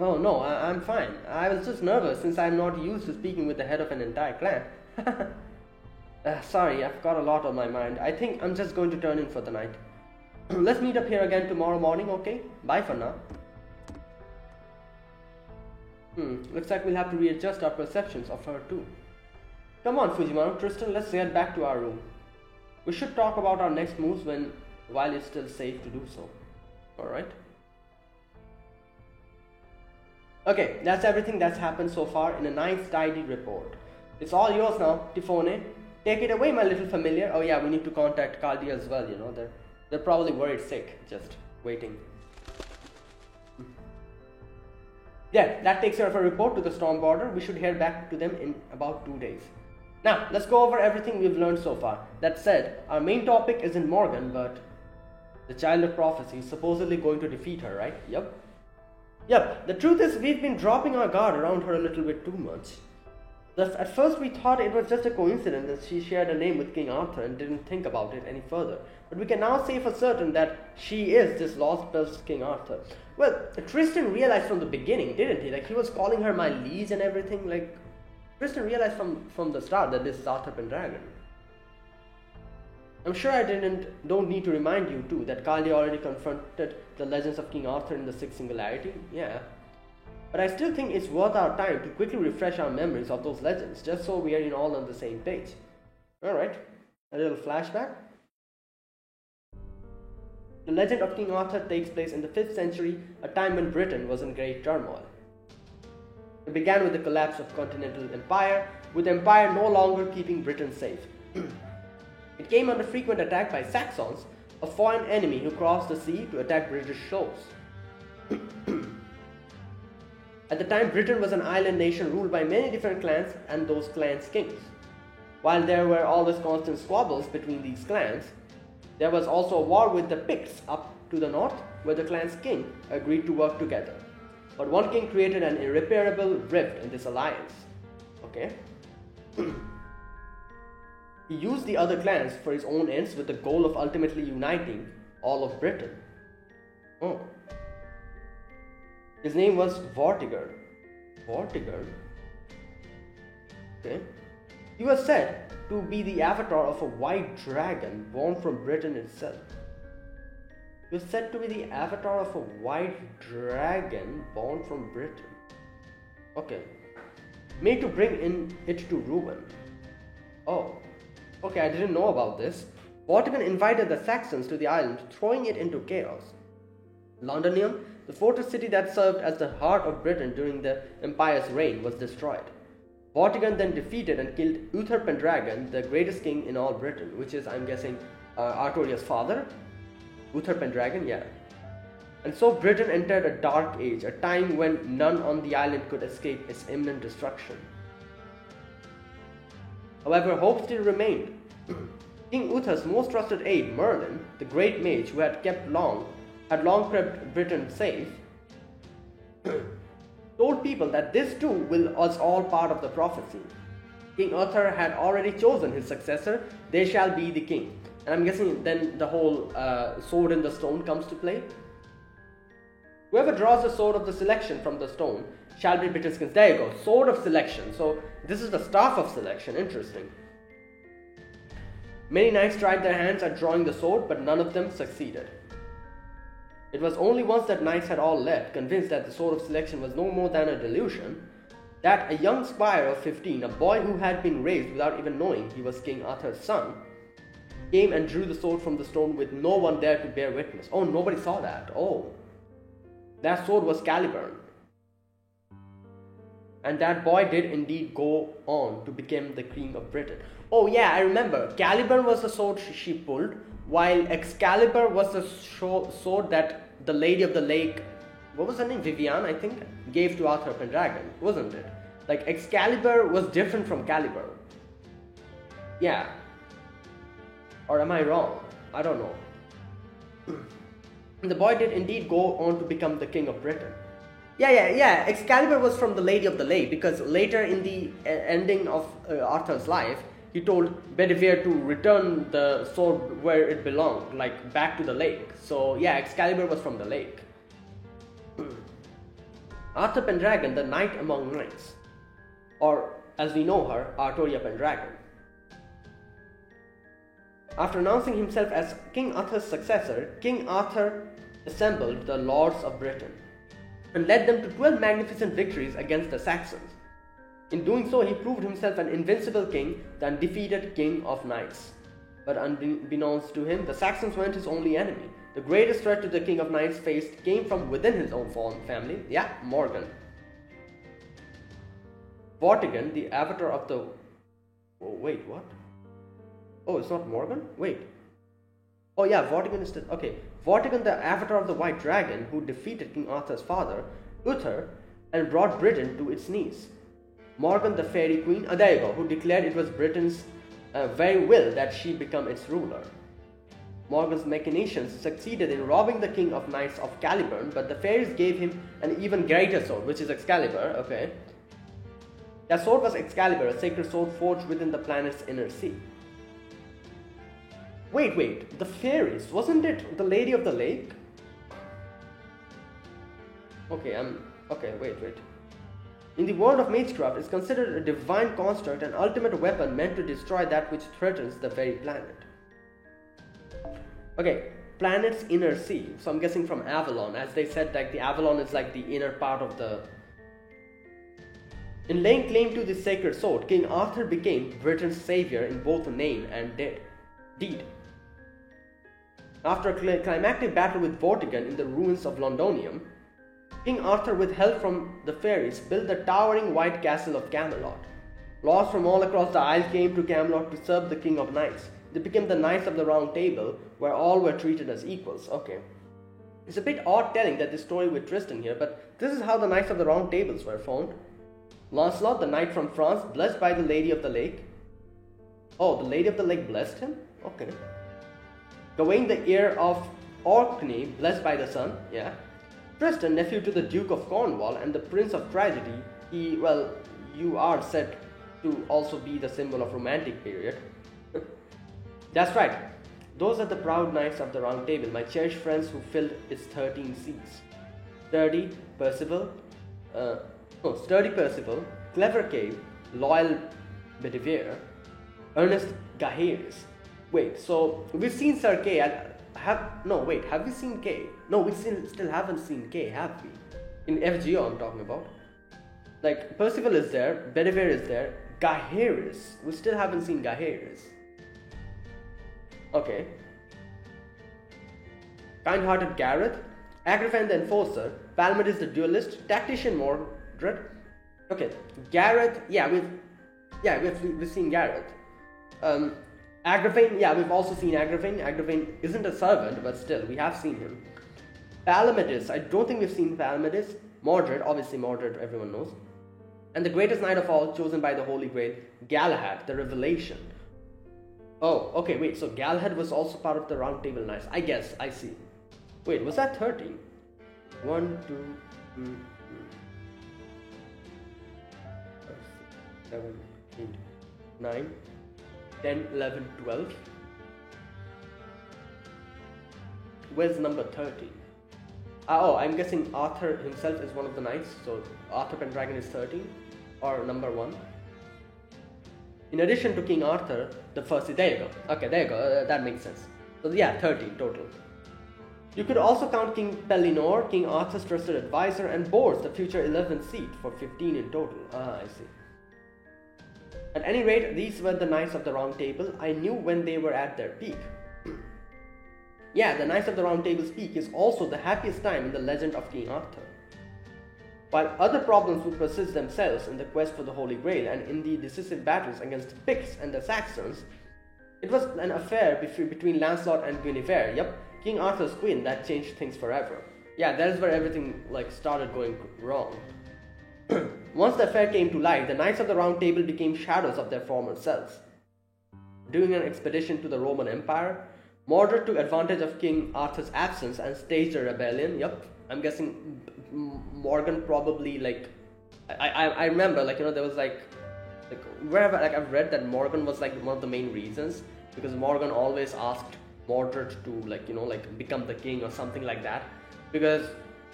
Oh no, I'm fine. I was just nervous since I'm not used to speaking with the head of an entire clan. Sorry, I've got a lot on my mind. I think I'm just going to turn in for the night. Let's meet up here again tomorrow morning, okay? Bye for now. Looks like we'll have to readjust our perceptions of her too. Come on, Fujimaru, Tristan, let's get back to our room. We should talk about our next moves while it's still safe to do so. Alright? Okay, that's everything that's happened so far in a nice tidy report. It's all yours now, Tifone. Take it away, my little familiar. Oh yeah, we need to contact Kaldi as well, you know. They're probably worried sick, just waiting. Yeah, that takes care of a report to the Storm Border. We should head back to them in about 2 days. Now, let's go over everything we've learned so far. That said, our main topic isn't Morgan, but the Child of Prophecy is supposedly going to defeat her, right? Yep, the truth is we've been dropping our guard around her a little bit too much. At first we thought it was just a coincidence that she shared a name with King Arthur and didn't think about it any further. But we can now say for certain that she is this lost best King Arthur. Well, Tristan realized from the beginning, didn't he? Like, he was calling her my liege and everything. Like, Tristan realized from the start that this is Arthur Pendragon. I'm sure I don't need to remind you too that Kaldi already confronted the legends of King Arthur in the Sixth Singularity. Yeah. But I still think it's worth our time to quickly refresh our memories of those legends, just so we are all on the same page. Alright, a little flashback. The legend of King Arthur takes place in the 5th century, a time when Britain was in great turmoil. It began with the collapse of continental empire, with the empire no longer keeping Britain safe. It came under frequent attack by Saxons, a foreign enemy who crossed the sea to attack British shores. At the time, Britain was an island nation ruled by many different clans and those clans' kings. While there were always constant squabbles between these clans, there was also a war with the Picts up to the north, where the clan's king agreed to work together. But one king created an irreparable rift in this alliance. Okay? He used the other clans for his own ends with the goal of ultimately uniting all of Britain. Oh. His name was Vortigern. Vortigern? Okay. He was said to be the avatar of a white dragon born from Britain itself. He was said to be the avatar of a white dragon born from Britain. Okay. Made to bring in it to ruin. Oh. Okay, I didn't know about this. Vortigern invited the Saxons to the island, throwing it into chaos. Londinium, the fortress city that served as the heart of Britain during the Empire's reign, was destroyed. Vortigern then defeated and killed Uther Pendragon, the greatest king in all Britain, which is, I'm guessing, Artoria's father. Uther Pendragon, yeah. And so Britain entered a dark age, a time when none on the island could escape its imminent destruction. However, hope still remained. King Uther's most trusted aide, Merlin, the great mage who had long kept Britain safe, told people that this too was all part of the prophecy. King Arthur had already chosen his successor, they shall be the king. And I'm guessing then the whole sword in the stone comes to play. Whoever draws the sword of the selection from the stone shall be Britain's king. There you go, sword of selection. So this is the staff of selection, interesting. Many knights tried their hands at drawing the sword, but none of them succeeded. It was only once that knights had all left, convinced that the sword of selection was no more than a delusion, that a young squire of 15, a boy who had been raised without even knowing he was King Arthur's son, came and drew the sword from the stone with no one there to bear witness. Oh, nobody saw that. Oh. That sword was Caliburn. And that boy did indeed go on to become the King of Britain. Oh yeah, I remember. Caliburn was the sword she pulled, while Excalibur was the sword that the Lady of the Lake, what was her name? Vivian, I think, gave to Arthur Pendragon, wasn't it? Like, Excalibur was different from Caliburn. Yeah. Or am I wrong? I don't know. The boy did indeed go on to become the King of Britain. Yeah. Excalibur was from the Lady of the Lake, because later in the ending of Arthur's life, he told Bedivere to return the sword where it belonged, like back to the lake. So yeah, Excalibur was from the lake. Arthur Pendragon, the knight among knights, or as we know her, Artoria Pendragon. After announcing himself as King Arthur's successor, King Arthur assembled the lords of Britain and led them to 12 magnificent victories against the Saxons. In doing so, he proved himself an invincible king, the undefeated king of knights. But unbeknownst to him, the Saxons weren't his only enemy. The greatest threat to the king of knights faced came from within his own family. Yeah, Morgan. Vortigern, the avatar of the... Oh, wait, what? Oh, it's not Morgan? Wait. Oh yeah, Vortigern is still... Okay. Vortigern, the avatar of the White Dragon, who defeated King Arthur's father, Uther, and brought Britain to its knees. Morgan, the fairy queen, there you go, who declared it was Britain's very will that she become its ruler. Morgan's machinations succeeded in robbing the king of knights of Caliburn, but the fairies gave him an even greater sword, which is Excalibur, okay. That sword was Excalibur, a sacred sword forged within the planet's inner sea. Wait, the fairies, wasn't it the Lady of the Lake? Okay, wait. In the world of Magecraft, it's considered a divine construct, an ultimate weapon meant to destroy that which threatens the very planet. Okay, planet's inner sea. So I'm guessing from Avalon, as they said, like the Avalon is like the inner part of the... In laying claim to this sacred sword, King Arthur became Britain's savior in both name and deed. After a climactic battle with Vortigern in the ruins of Londonium, King Arthur, with help from the fairies, built the towering white castle of Camelot. Lords from all across the isle came to Camelot to serve the King of Knights. They became the Knights of the Round Table, where all were treated as equals. Okay. It's a bit odd telling that this story with Tristan here, but this is how the Knights of the Round Tables were formed. Lancelot, the knight from France, blessed by the Lady of the Lake. Oh, the Lady of the Lake blessed him? Okay. Gawain, the heir of Orkney, blessed by the sun. Yeah. Tristan, nephew to the Duke of Cornwall and the Prince of Tragedy. You are said to also be the symbol of romantic period. That's right. Those are the proud knights of the Round Table, my cherished friends who filled its 13 seats. Sturdy Percival, clever Kay, loyal Bedivere, earnest Gaheris. Wait, so we've seen Sir Kay. Have we seen Kay? No, we still haven't seen Kay, have we? In FGO I'm talking about. Like, Percival is there, Bedivere is there, Gaheris. We still haven't seen Gaheris. Okay. Kind-hearted Gareth, Agrippan the Enforcer, Palmedis the Duelist, Tactician Mordred. Okay, Gareth, we've seen Gareth. Agrippan, we've also seen Agrippan. Agrippan isn't a servant, but still, we have seen him. Palmedis, I don't think we've seen Palmedis. Mordred, obviously Mordred, everyone knows. And the greatest knight of all, chosen by the Holy Grail, Galahad, the Revelation. Oh, okay, wait, so Galahad was also part of the Round Table Knights. I guess, I see. Wait, was that 13? 1, 2, 3, 4, 7, 8, 9, 10, 11, 12. Where's number 13? I'm guessing Arthur himself is one of the knights, so Arthur Pendragon is 13, or number 1. In addition to King Arthur, the first, there you go. Okay, there you go, that makes sense. So yeah, 13 total. You could also count King Pellinore, King Arthur's trusted advisor, and Bors, the future 11th seat, for 15 in total. I see. At any rate, these were the Knights of the Round Table. I knew when they were at their peak. Yeah, the Knights of the Round Table's peak is also the happiest time in the legend of King Arthur. While other problems would persist themselves in the quest for the Holy Grail and in the decisive battles against the Picts and the Saxons, it was an affair between Lancelot and Guinevere, King Arthur's queen, that changed things forever. Yeah, that is where everything started going wrong. Once the affair came to light, the Knights of the Round Table became shadows of their former selves. During an expedition to the Roman Empire, Mordred took advantage of King Arthur's absence and staged a rebellion. I'm guessing Morgan probably I remember there was wherever I've read that Morgan was one of the main reasons, because Morgan always asked Mordred to become the king or something like that, because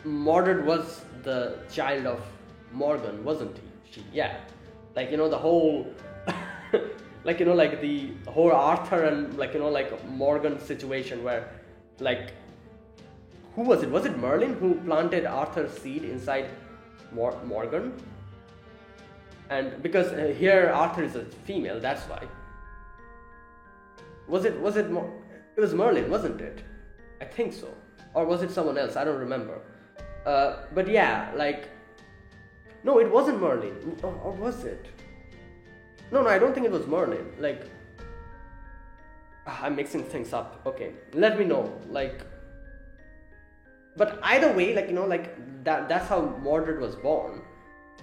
Mordred was the child of Morgan, wasn't he? The whole the whole Arthur and Morgan situation where who was it? Was it Merlin who planted Arthur's seed inside Morgan? And because here Arthur is a female, that's why. It was Merlin, wasn't it? I think so. Or was it someone else? I don't remember. But yeah, no, it wasn't Merlin. Or was it? No, I don't think it was Merlin. I'm mixing things up. Okay, let me know. But either way, that's how Mordred was born.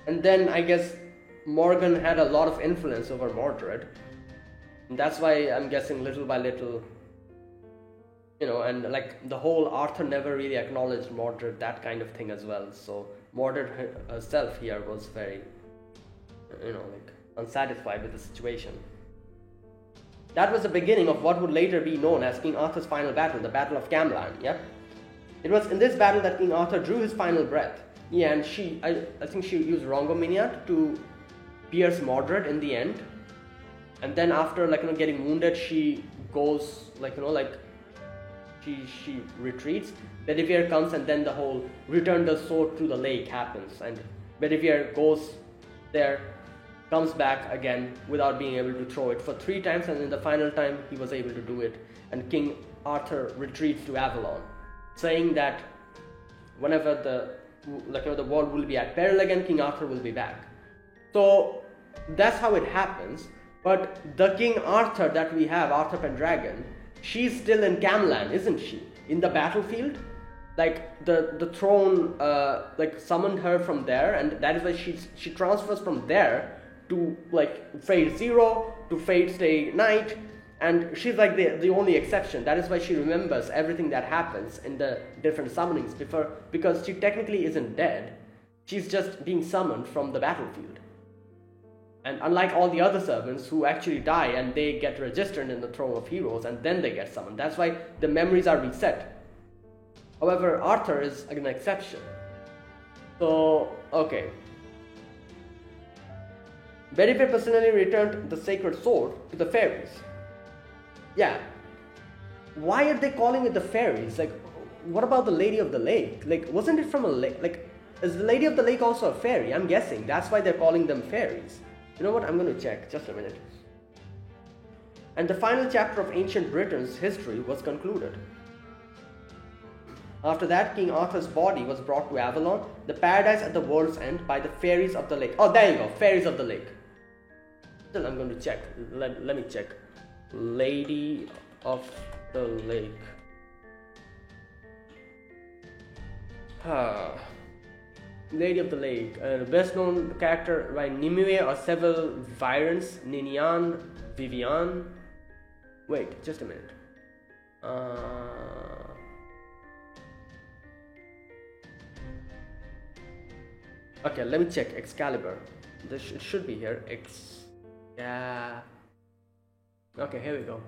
And then I guess Morgan had a lot of influence over Mordred. And that's why I'm guessing little by little, and the whole Arthur never really acknowledged Mordred, that kind of thing as well. So Mordred herself here was very, unsatisfied with the situation. That was the beginning of what would later be known as King Arthur's final battle, the Battle of Camlan. It was in this battle that King Arthur drew his final breath. Yeah, and I think she used Rongominiat to pierce Mordred in the end. And then after getting wounded, she goes she retreats. Bedivere comes, and then the whole return the sword to the lake happens, and Bedivere goes there, comes back again without being able to throw it for 3 times, and in the final time he was able to do it, and King Arthur retreats to Avalon, saying that whenever the world will be at peril again, King Arthur will be back. So that's how it happens. But the King Arthur that we have, Arthur Pendragon, she's still in Camelot, isn't she? In the battlefield, like the throne summoned her from there, and that is why she transfers from there to like Fate Zero to Fate Stay Night, and she's like the only exception. That is why she remembers everything that happens in the different summonings because she technically isn't dead. She's just being summoned from the battlefield. And unlike all the other servants who actually die and they get registered in the Throne of Heroes and then they get summoned. That's why the memories are reset. However, Arthur is an exception. So, okay. Bedivere personally returned the sacred sword to the fairies. Yeah. Why are they calling it the fairies? Like, what about the Lady of the Lake? Like, wasn't it from a lake? Like, is the Lady of the Lake also a fairy? I'm guessing. That's why they're calling them fairies. You know what? I'm going to check. Just a minute. And the final chapter of ancient Britain's history was concluded. After that, King Arthur's body was brought to Avalon, the paradise at the world's end, by the fairies of the lake. Oh, there you go. Fairies of the lake. Still, I'm going to check. Let me check. Lady of the Lake. Lady of the Lake, best known character by Nimue or several variants, Ninian, Vivian. Wait, just a minute. Okay, let me check. Excalibur. It should be here. Yeah. Okay, here we go.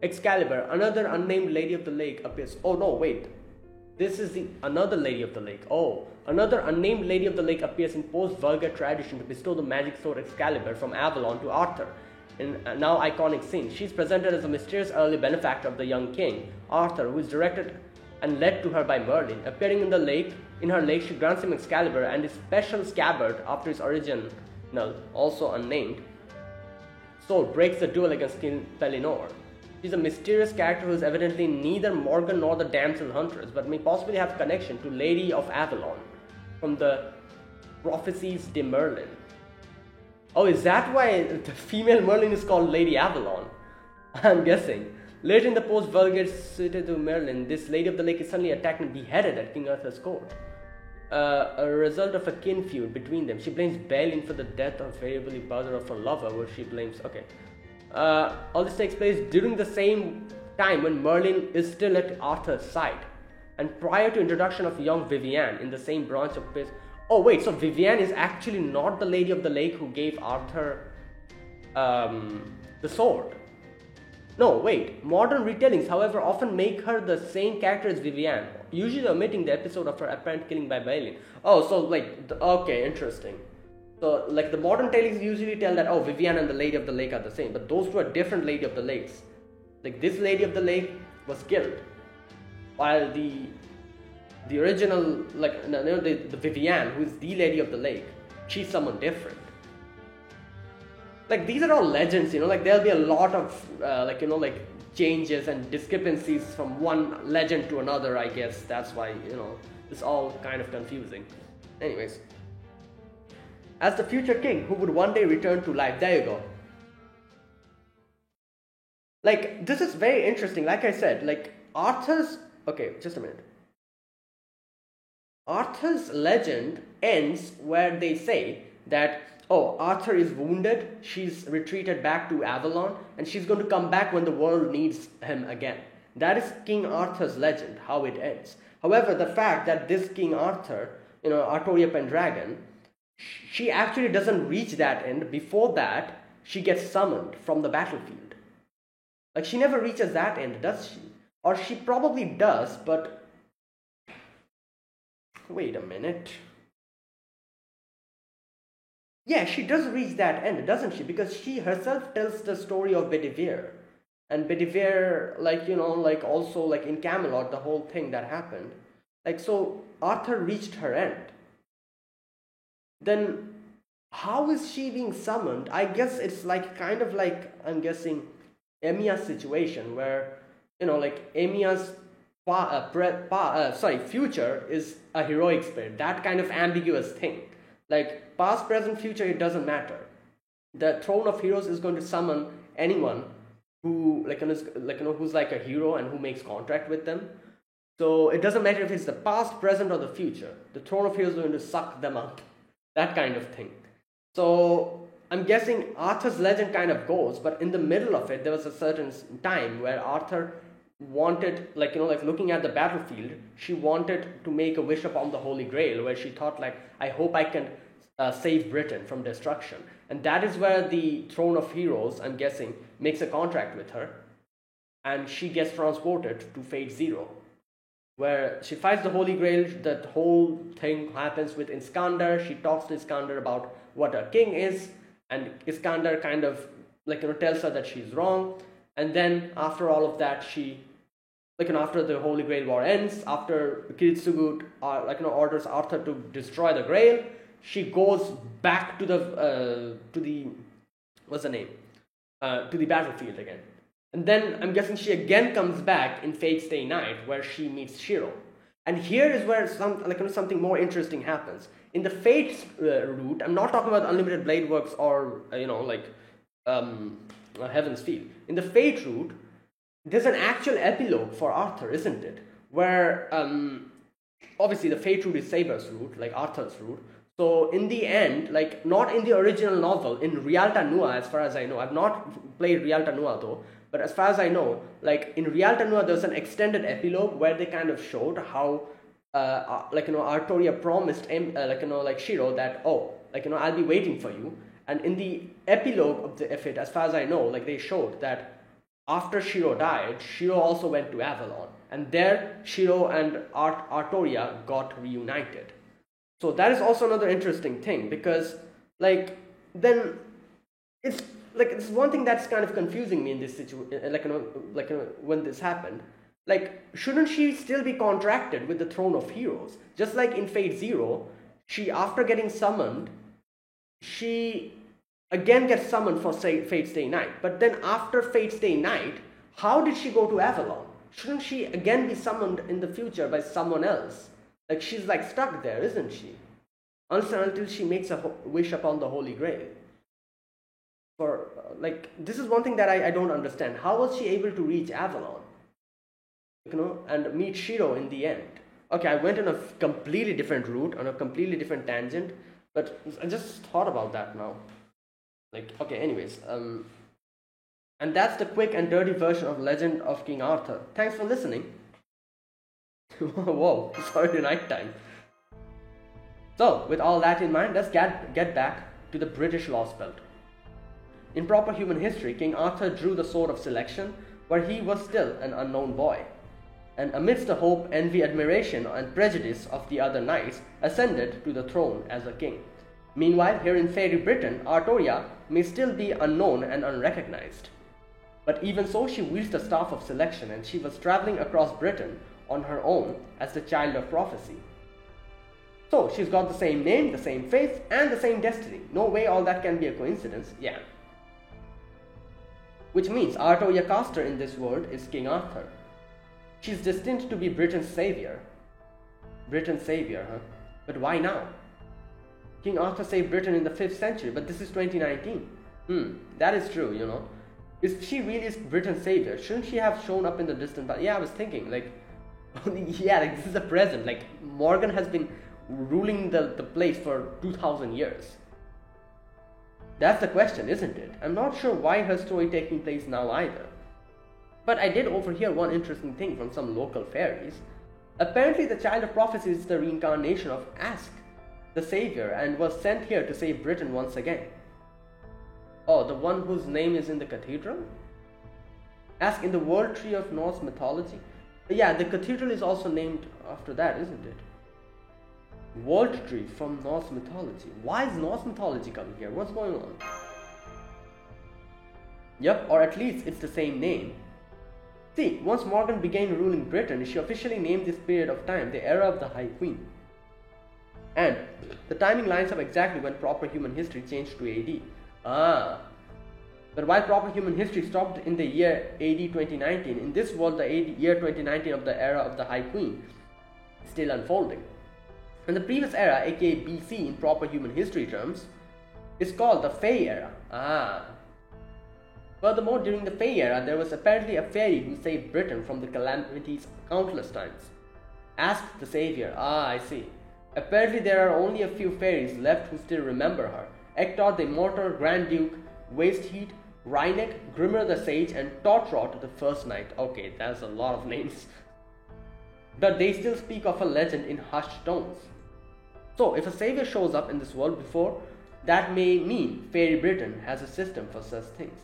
Excalibur, another unnamed Lady of the Lake appears. Oh no, wait. This is another Lady of the Lake. Oh, another unnamed Lady of the Lake appears in post-vulgar tradition to bestow the magic sword Excalibur from Avalon to Arthur in a now iconic scene. She's presented as a mysterious early benefactor of the young king, Arthur, who is directed and led to her by Merlin. Appearing in her lake, she grants him Excalibur and his special scabbard after his original, also unnamed, sword breaks the duel against King Pellinore. She's a mysterious character who is evidently neither Morgan nor the damsel huntress, but may possibly have connection to Lady of Avalon from the Prophecies de Merlin. Oh, is that why the female Merlin is called Lady Avalon? I'm guessing. Later in the post-vulgar Cité de Merlin, this Lady of the Lake is suddenly attacked and beheaded at King Arthur's court. A result of a kin feud between them. She blames Balin for the death of variably brother of her lover, where she blames... Okay. All this takes place during the same time when Merlin is still at Arthur's side and prior to introduction of young Vivian in the same branch of place. Oh wait, so Vivian is actually not the Lady of the Lake who gave Arthur the sword. No, wait. Modern retellings, however, often make her the same character as Vivian, usually omitting the episode of her apparent killing by Balin. Oh, so like, okay, interesting. So, like, the modern tellings usually tell that, oh, Vivian and the Lady of the Lake are the same, but those two are different Lady of the Lakes. Like, this Lady of the Lake was killed, while the original, like, the Vivian, who is the Lady of the Lake, she's someone different. Like, these are all legends, like, there'll be a lot of, changes and discrepancies from one legend to another, I guess. That's why, it's all kind of confusing. Anyways. As the future king who would one day return to life. There you go. Like, this is very interesting. Like I said, like, Arthur's... Okay, just a minute. Arthur's legend ends where they say that, oh, Arthur is wounded, she's retreated back to Avalon, and she's going to come back when the world needs him again. That is King Arthur's legend, how it ends. However, the fact that this King Arthur, Artoria Pendragon, she actually doesn't reach that end. Before that, she gets summoned from the battlefield. Like, she never reaches that end, does she? Or she probably does, but... Wait a minute. Yeah, she does reach that end, doesn't she? Because she herself tells the story of Bedivere. And Bedivere, also, in Camelot, the whole thing that happened. Like, so, Arthur reached her end. Then how is she being summoned? I guess it's I'm guessing Emia's situation where like Emia's future is a heroic spirit. That kind of ambiguous thing. Like past, present, future, it doesn't matter. The throne of heroes is going to summon anyone who who's like a hero and who makes contract with them. So it doesn't matter if it's the past, present, or the future. The throne of heroes is going to suck them up. That kind of thing. So I'm guessing Arthur's legend kind of goes, but in the middle of it, there was a certain time where Arthur wanted, looking at the battlefield, she wanted to make a wish upon the Holy Grail, where she thought, like, I hope I can save Britain from destruction. And that is where the Throne of Heroes, I'm guessing, makes a contract with her, and she gets transported to Fate Zero, where she fights the Holy Grail. That whole thing happens with Iskander. She talks to Iskander about what a king is, and Iskander kind of tells her that she's wrong. And then after all of that, she after the Holy Grail War ends, after Kiritsugu orders Arthur to destroy the Grail, she goes back to the what's the name to the battlefield again. And then I'm guessing she again comes back in Fate Stay Night, where she meets Shiro. And here is where something more interesting happens. In the Fate route, I'm not talking about Unlimited Blade Works or Heaven's Field. In the Fate route, there's an actual epilogue for Arthur, isn't it? Where obviously the Fate route is Saber's route, like Arthur's route. So in the end, not in the original novel, in Rialta Nua, as far as I know, I've not played Rialta Nua though, but as far as I know, in Rialta Nua, there's an extended epilogue where they kind of showed how, Artoria promised, Shiro that, I'll be waiting for you. And in the epilogue of it, as far as I know, they showed that after Shiro died, Shiro also went to Avalon. And there, Shiro and Artoria got reunited. So that is also another interesting thing, because, then it's one thing that's kind of confusing me in this situation, when this happened. Shouldn't she still be contracted with the Throne of Heroes? Just like in Fate Zero, she, after getting summoned, she again gets summoned for Fate Stay Night. But then after Fate Stay Night, how did she go to Avalon? Shouldn't she again be summoned in the future by someone else? She's stuck there, isn't she? Until she makes a wish upon the Holy Grail. For this is one thing that I don't understand. How was she able to reach Avalon? And meet Shiro in the end. Okay, I went on a completely different route, on a completely different tangent, but I just thought about that now. Okay, anyways, and that's the quick and dirty version of Legend of King Arthur. Thanks for listening. Whoa, sorry, night time. So, with all that in mind, let's get back to the British Lost Belt. In proper human history, King Arthur drew the sword of selection, where he was still an unknown boy, and amidst the hope, envy, admiration, and prejudice of the other knights, ascended to the throne as a king. Meanwhile, here in fairy Britain, Artoria may still be unknown and unrecognized. But even so, she wields the staff of selection, and she was traveling across Britain on her own as the child of prophecy. So, she's got the same name, the same faith, and the same destiny. No way all that can be a coincidence, yeah. Which means Artoria Castor in this world is King Arthur. She's destined to be Britain's savior. Britain's savior, huh? But why now? King Arthur saved Britain in the 5th century, but this is 2019. That is true, If she really is Britain's savior, shouldn't she have shown up in the distant past? Yeah, I was thinking, this is the present. Morgan has been ruling the place for 2000 years. That's the question, isn't it? I'm not sure why her story taking place now either. But I did overhear one interesting thing from some local fairies. Apparently the child of prophecy is the reincarnation of Ask, the savior, and was sent here to save Britain once again. Oh, the one whose name is in the cathedral? Ask in the world tree of Norse mythology? Yeah, the cathedral is also named after that, isn't it? World tree from Norse mythology. Why is Norse mythology coming here? What's going on? Yep, or at least it's the same name. See, once Morgan began ruling Britain, she officially named this period of time the Era of the High Queen. And the timing lines up exactly when proper human history changed to AD. But while proper human history stopped in the year AD 2019, in this world, the year 2019 of the era of the High Queen is still unfolding. And the previous era, aka BC in proper human history terms, is called the Fey era. Furthermore, during the Fey era, there was apparently a fairy who saved Britain from the calamities countless times. Asked the savior. I see. Apparently there are only a few fairies left who still remember her. Ector the Immortal, Grand Duke, Wasteheat, Rhynek, Grimmer the Sage, and Totrot the First Knight. Okay, that's a lot of names. But they still speak of a legend in hushed tones. So, if a savior shows up in this world before, that may mean Fairy Britain has a system for such things.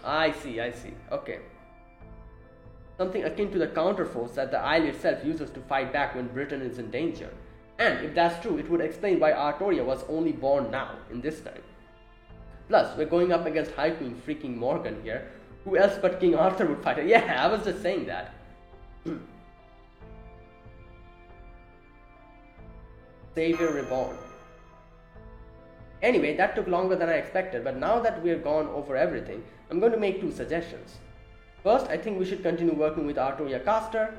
I see. Okay. Something akin to the counterforce that the Isle itself uses to fight back when Britain is in danger. And if that's true, it would explain why Artoria was only born now, in this time. Plus, we're going up against High Queen freaking Morgan here. Who else but King Arthur would fight her? Yeah, I was just saying that. Savior Reborn. Anyway, that took longer than I expected, but now that we've gone over everything, I'm going to make 2 suggestions. First, I think we should continue working with Artoria Caster.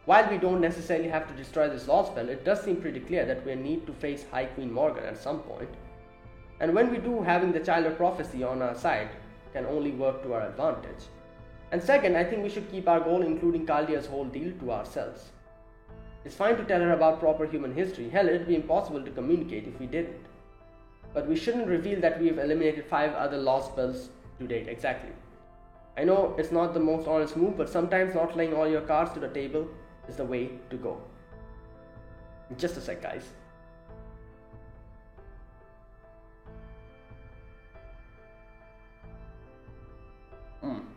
While we don't necessarily have to destroy this law spell, it does seem pretty clear that we need to face High Queen Morgan at some point. And when we do, having the Child of Prophecy on our side can only work to our advantage. And second, I think we should keep our goal, including Chaldea's whole deal, to ourselves. It's fine to tell her about proper human history. Hell, it'd be impossible to communicate if we didn't. But we shouldn't reveal that we've eliminated 5 other law spells to date exactly. I know it's not the most honest move, but sometimes not laying all your cards to the table is the way to go. Just a sec, guys.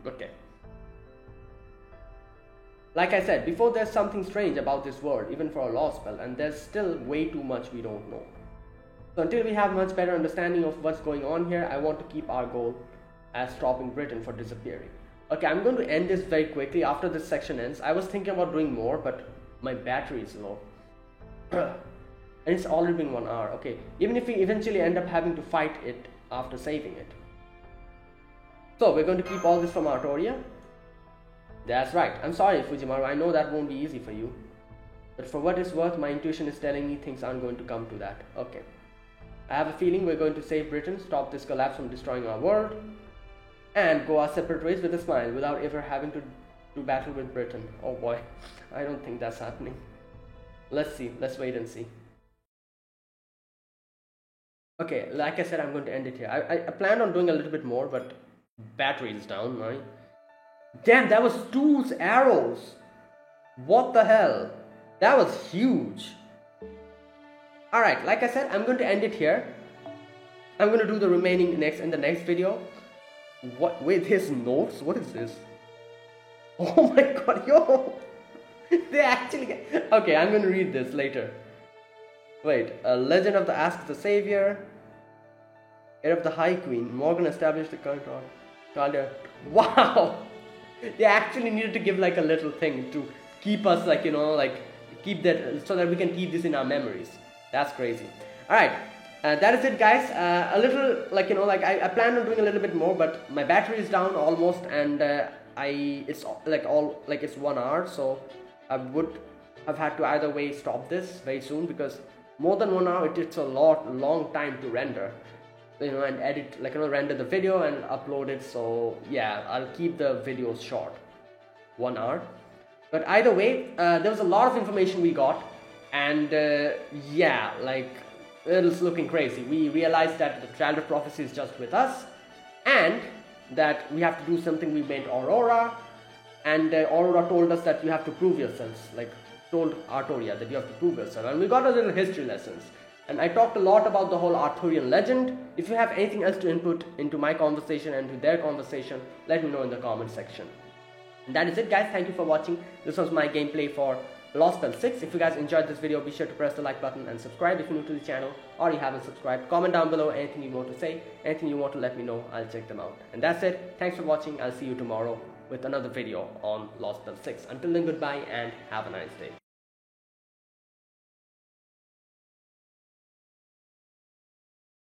Okay. Like I said, before, there's something strange about this world, even for a law spell, and there's still way too much we don't know. So until we have much better understanding of what's going on here, I want to keep our goal as stopping Britain for disappearing. Okay, I'm going to end this very quickly after this section ends. I was thinking about doing more, but my battery is low. And it's already been 1 hour. Okay, even if we eventually end up having to fight it after saving it. So we're going to keep all this from Artoria. That's right. I'm sorry, Fujimaru. I know that won't be easy for you. But for what it's worth, my intuition is telling me things aren't going to come to that. Okay. I have a feeling we're going to save Britain, stop this collapse from destroying our world, and go our separate ways with a smile without ever having to do battle with Britain. Oh boy. I don't think that's happening. Let's see. Let's wait and see. Okay, like I said, I'm going to end it here. I planned on doing a little bit more, but battery is down, right? Damn, that was Stu's arrows. What the hell? That was huge. Alright, like I said, I'm going to end it here. I'm going to do the remaining in the next video. What, with his notes? What is this? Oh my god, yo! They actually get... Okay, I'm going to read this later. Wait, a legend of the Ask the Savior. Heir of the High Queen. Morgan established the current Chaldea. Wow! They actually needed to give like a little thing to keep us like, you know, like keep that so that we can keep this in our memories. That's crazy. Alright, that is it, guys. A little like, you know, like I planned on doing a little bit more, but my battery is down almost, and it's like it's 1 hour, so I would have had to either way stop this very soon, because more than 1 hour, it's a long time to render, you know, and edit, like, you know, render the video and upload it. So yeah, I'll keep the videos short, 1 hour. But either way, there was a lot of information we got, and yeah, like, it's looking crazy. We realized that the Child of Prophecy is just with us, and that we have to do something. We met Aurora, and Aurora told us that you have to prove yourselves, like told Artoria that you have to prove yourself, and we got a little history lessons. And I talked a lot about the whole Arthurian legend. If you have anything else to input into my conversation and to their conversation, let me know in the comment section. And that is it, guys. Thank you for watching. This was my gameplay for Lost Spell 6. If you guys enjoyed this video, be sure to press the like button and subscribe if you're new to the channel or you haven't subscribed. Comment down below anything you want to say, anything you want to let me know. I'll check them out. And that's it. Thanks for watching. I'll see you tomorrow with another video on Lost Spell 6. Until then, goodbye and have a nice day.